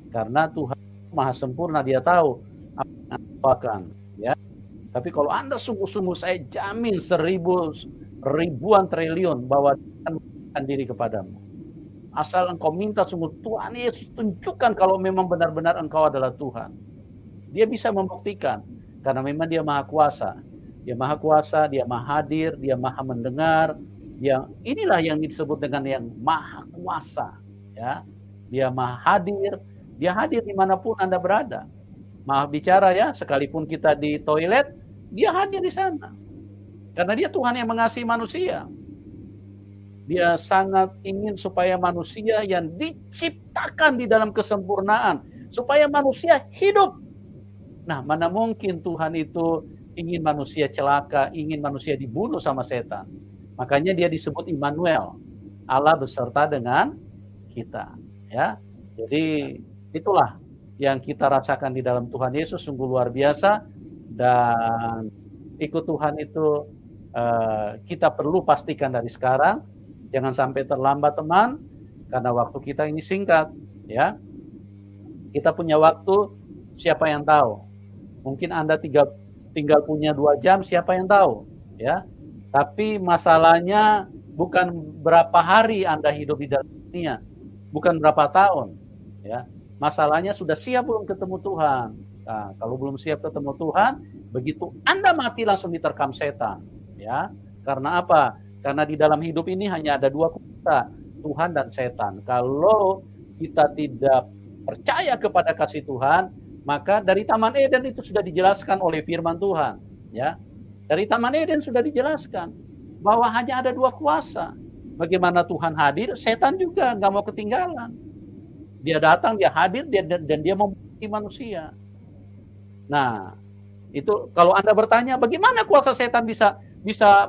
karena Tuhan Maha sempurna, dia tahu apa akan, ya. Tapi kalau Anda sungguh-sungguh, saya jamin ribuan triliun bahwa Tuhan akan diri kepadamu. Asal engkau minta sungguh, Tuhan Yesus tunjukkan kalau memang benar-benar engkau adalah Tuhan. Dia bisa membuktikan, karena memang dia maha kuasa. Dia maha kuasa, dia maha hadir, dia maha mendengar. Inilah yang disebut dengan yang maha kuasa. Ya, dia maha hadir, dia hadir dimanapun Anda berada. Maha bicara, ya, sekalipun kita di toilet, dia hadir di sana. Karena dia Tuhan yang mengasihi manusia. Dia sangat ingin supaya manusia yang diciptakan di dalam kesempurnaan, supaya manusia hidup. Nah, mana mungkin Tuhan itu ingin manusia celaka, ingin manusia dibunuh sama setan. Makanya dia disebut Immanuel, Allah beserta dengan kita. Ya, jadi itulah yang kita rasakan di dalam Tuhan Yesus, sungguh luar biasa. Dan ikut Tuhan itu kita perlu pastikan dari sekarang. Jangan sampai terlambat, teman, karena waktu kita ini singkat, ya. Kita punya waktu, siapa yang tahu? Mungkin Anda tinggal punya 2 jam, siapa yang tahu, ya. Tapi masalahnya bukan berapa hari Anda hidup di dalam dunia, bukan berapa tahun, ya. Masalahnya sudah siap belum ketemu Tuhan. Nah, kalau belum siap ketemu Tuhan, begitu Anda mati langsung diterkam setan, ya. Karena apa? Karena di dalam hidup ini hanya ada 2 kuasa, Tuhan dan setan. Kalau kita tidak percaya kepada kasih Tuhan, maka dari Taman Eden itu sudah dijelaskan oleh firman Tuhan, ya. Dari Taman Eden sudah dijelaskan bahwa hanya ada 2 kuasa. Bagaimana Tuhan hadir, setan juga nggak mau ketinggalan. Dia datang, dia hadir, dan dia membunuh manusia. Nah, itu kalau Anda bertanya, bagaimana kuasa setan bisa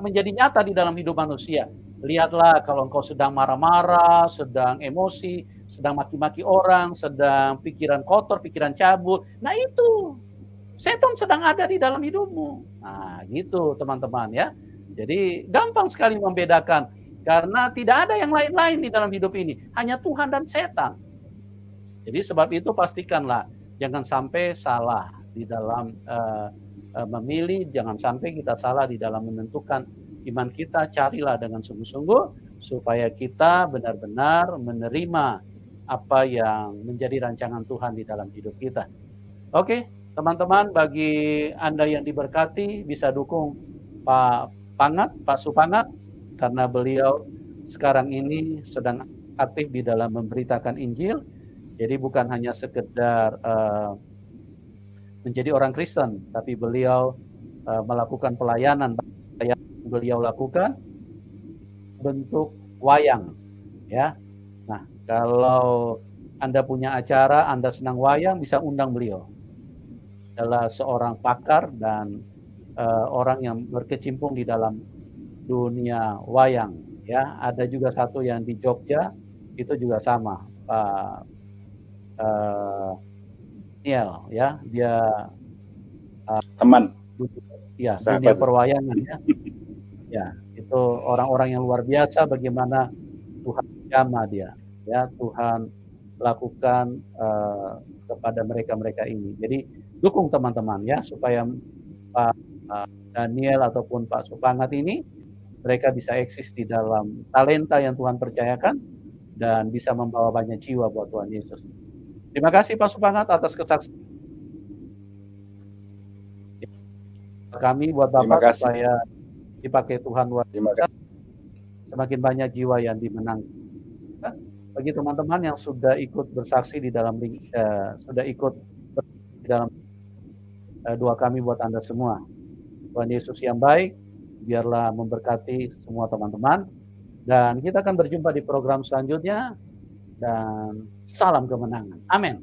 menjadi nyata di dalam hidup manusia? Lihatlah, kalau engkau sedang marah-marah, sedang emosi, sedang maki-maki orang, sedang pikiran kotor, pikiran cabul. Nah, itu setan sedang ada di dalam hidupmu. Nah, gitu teman-teman, ya. Jadi gampang sekali membedakan, karena tidak ada yang lain-lain di dalam hidup ini, hanya Tuhan dan setan. Jadi sebab itu pastikanlah jangan sampai salah di dalam memilih, jangan sampai kita salah di dalam menentukan iman kita. Carilah dengan sungguh-sungguh supaya kita benar-benar menerima apa yang menjadi rancangan Tuhan di dalam hidup kita. Oke, teman-teman, bagi Anda yang diberkati, bisa dukung Pak Supangat, karena beliau sekarang ini sedang aktif di dalam memberitakan Injil. Jadi bukan hanya sekedar menjadi orang Kristen, tapi beliau melakukan pelayanan yang beliau lakukan bentuk wayang, ya. Nah, kalau Anda punya acara, Anda senang wayang, bisa undang beliau. Adalah seorang pakar dan orang yang berkecimpung di dalam dunia wayang, ya. Ada juga satu yang di Jogja, itu juga sama, Pak Niel, ya, dia teman, ya, dunia perwayangan, ya. Ya, itu orang-orang yang luar biasa bagaimana Tuhan jamah dia, ya, Tuhan lakukan kepada mereka-mereka ini. Jadi dukung teman-teman, ya, supaya Daniel ataupun Pak Supangat ini, mereka bisa eksis di dalam talenta yang Tuhan percayakan dan bisa membawa banyak jiwa buat Tuhan Yesus. Terima kasih Pak Supangat atas kesaksian kami buat Bapak supaya dipakai Tuhan luar biasa, semakin banyak jiwa yang dimenangkan. Bagi teman-teman yang sudah ikut bersaksi di dalam sudah ikut di dalam doa kami buat Anda semua. Tuhan Yesus yang baik, biarlah memberkati semua teman-teman. Dan kita akan berjumpa di program selanjutnya. Dan salam kemenangan. Amin.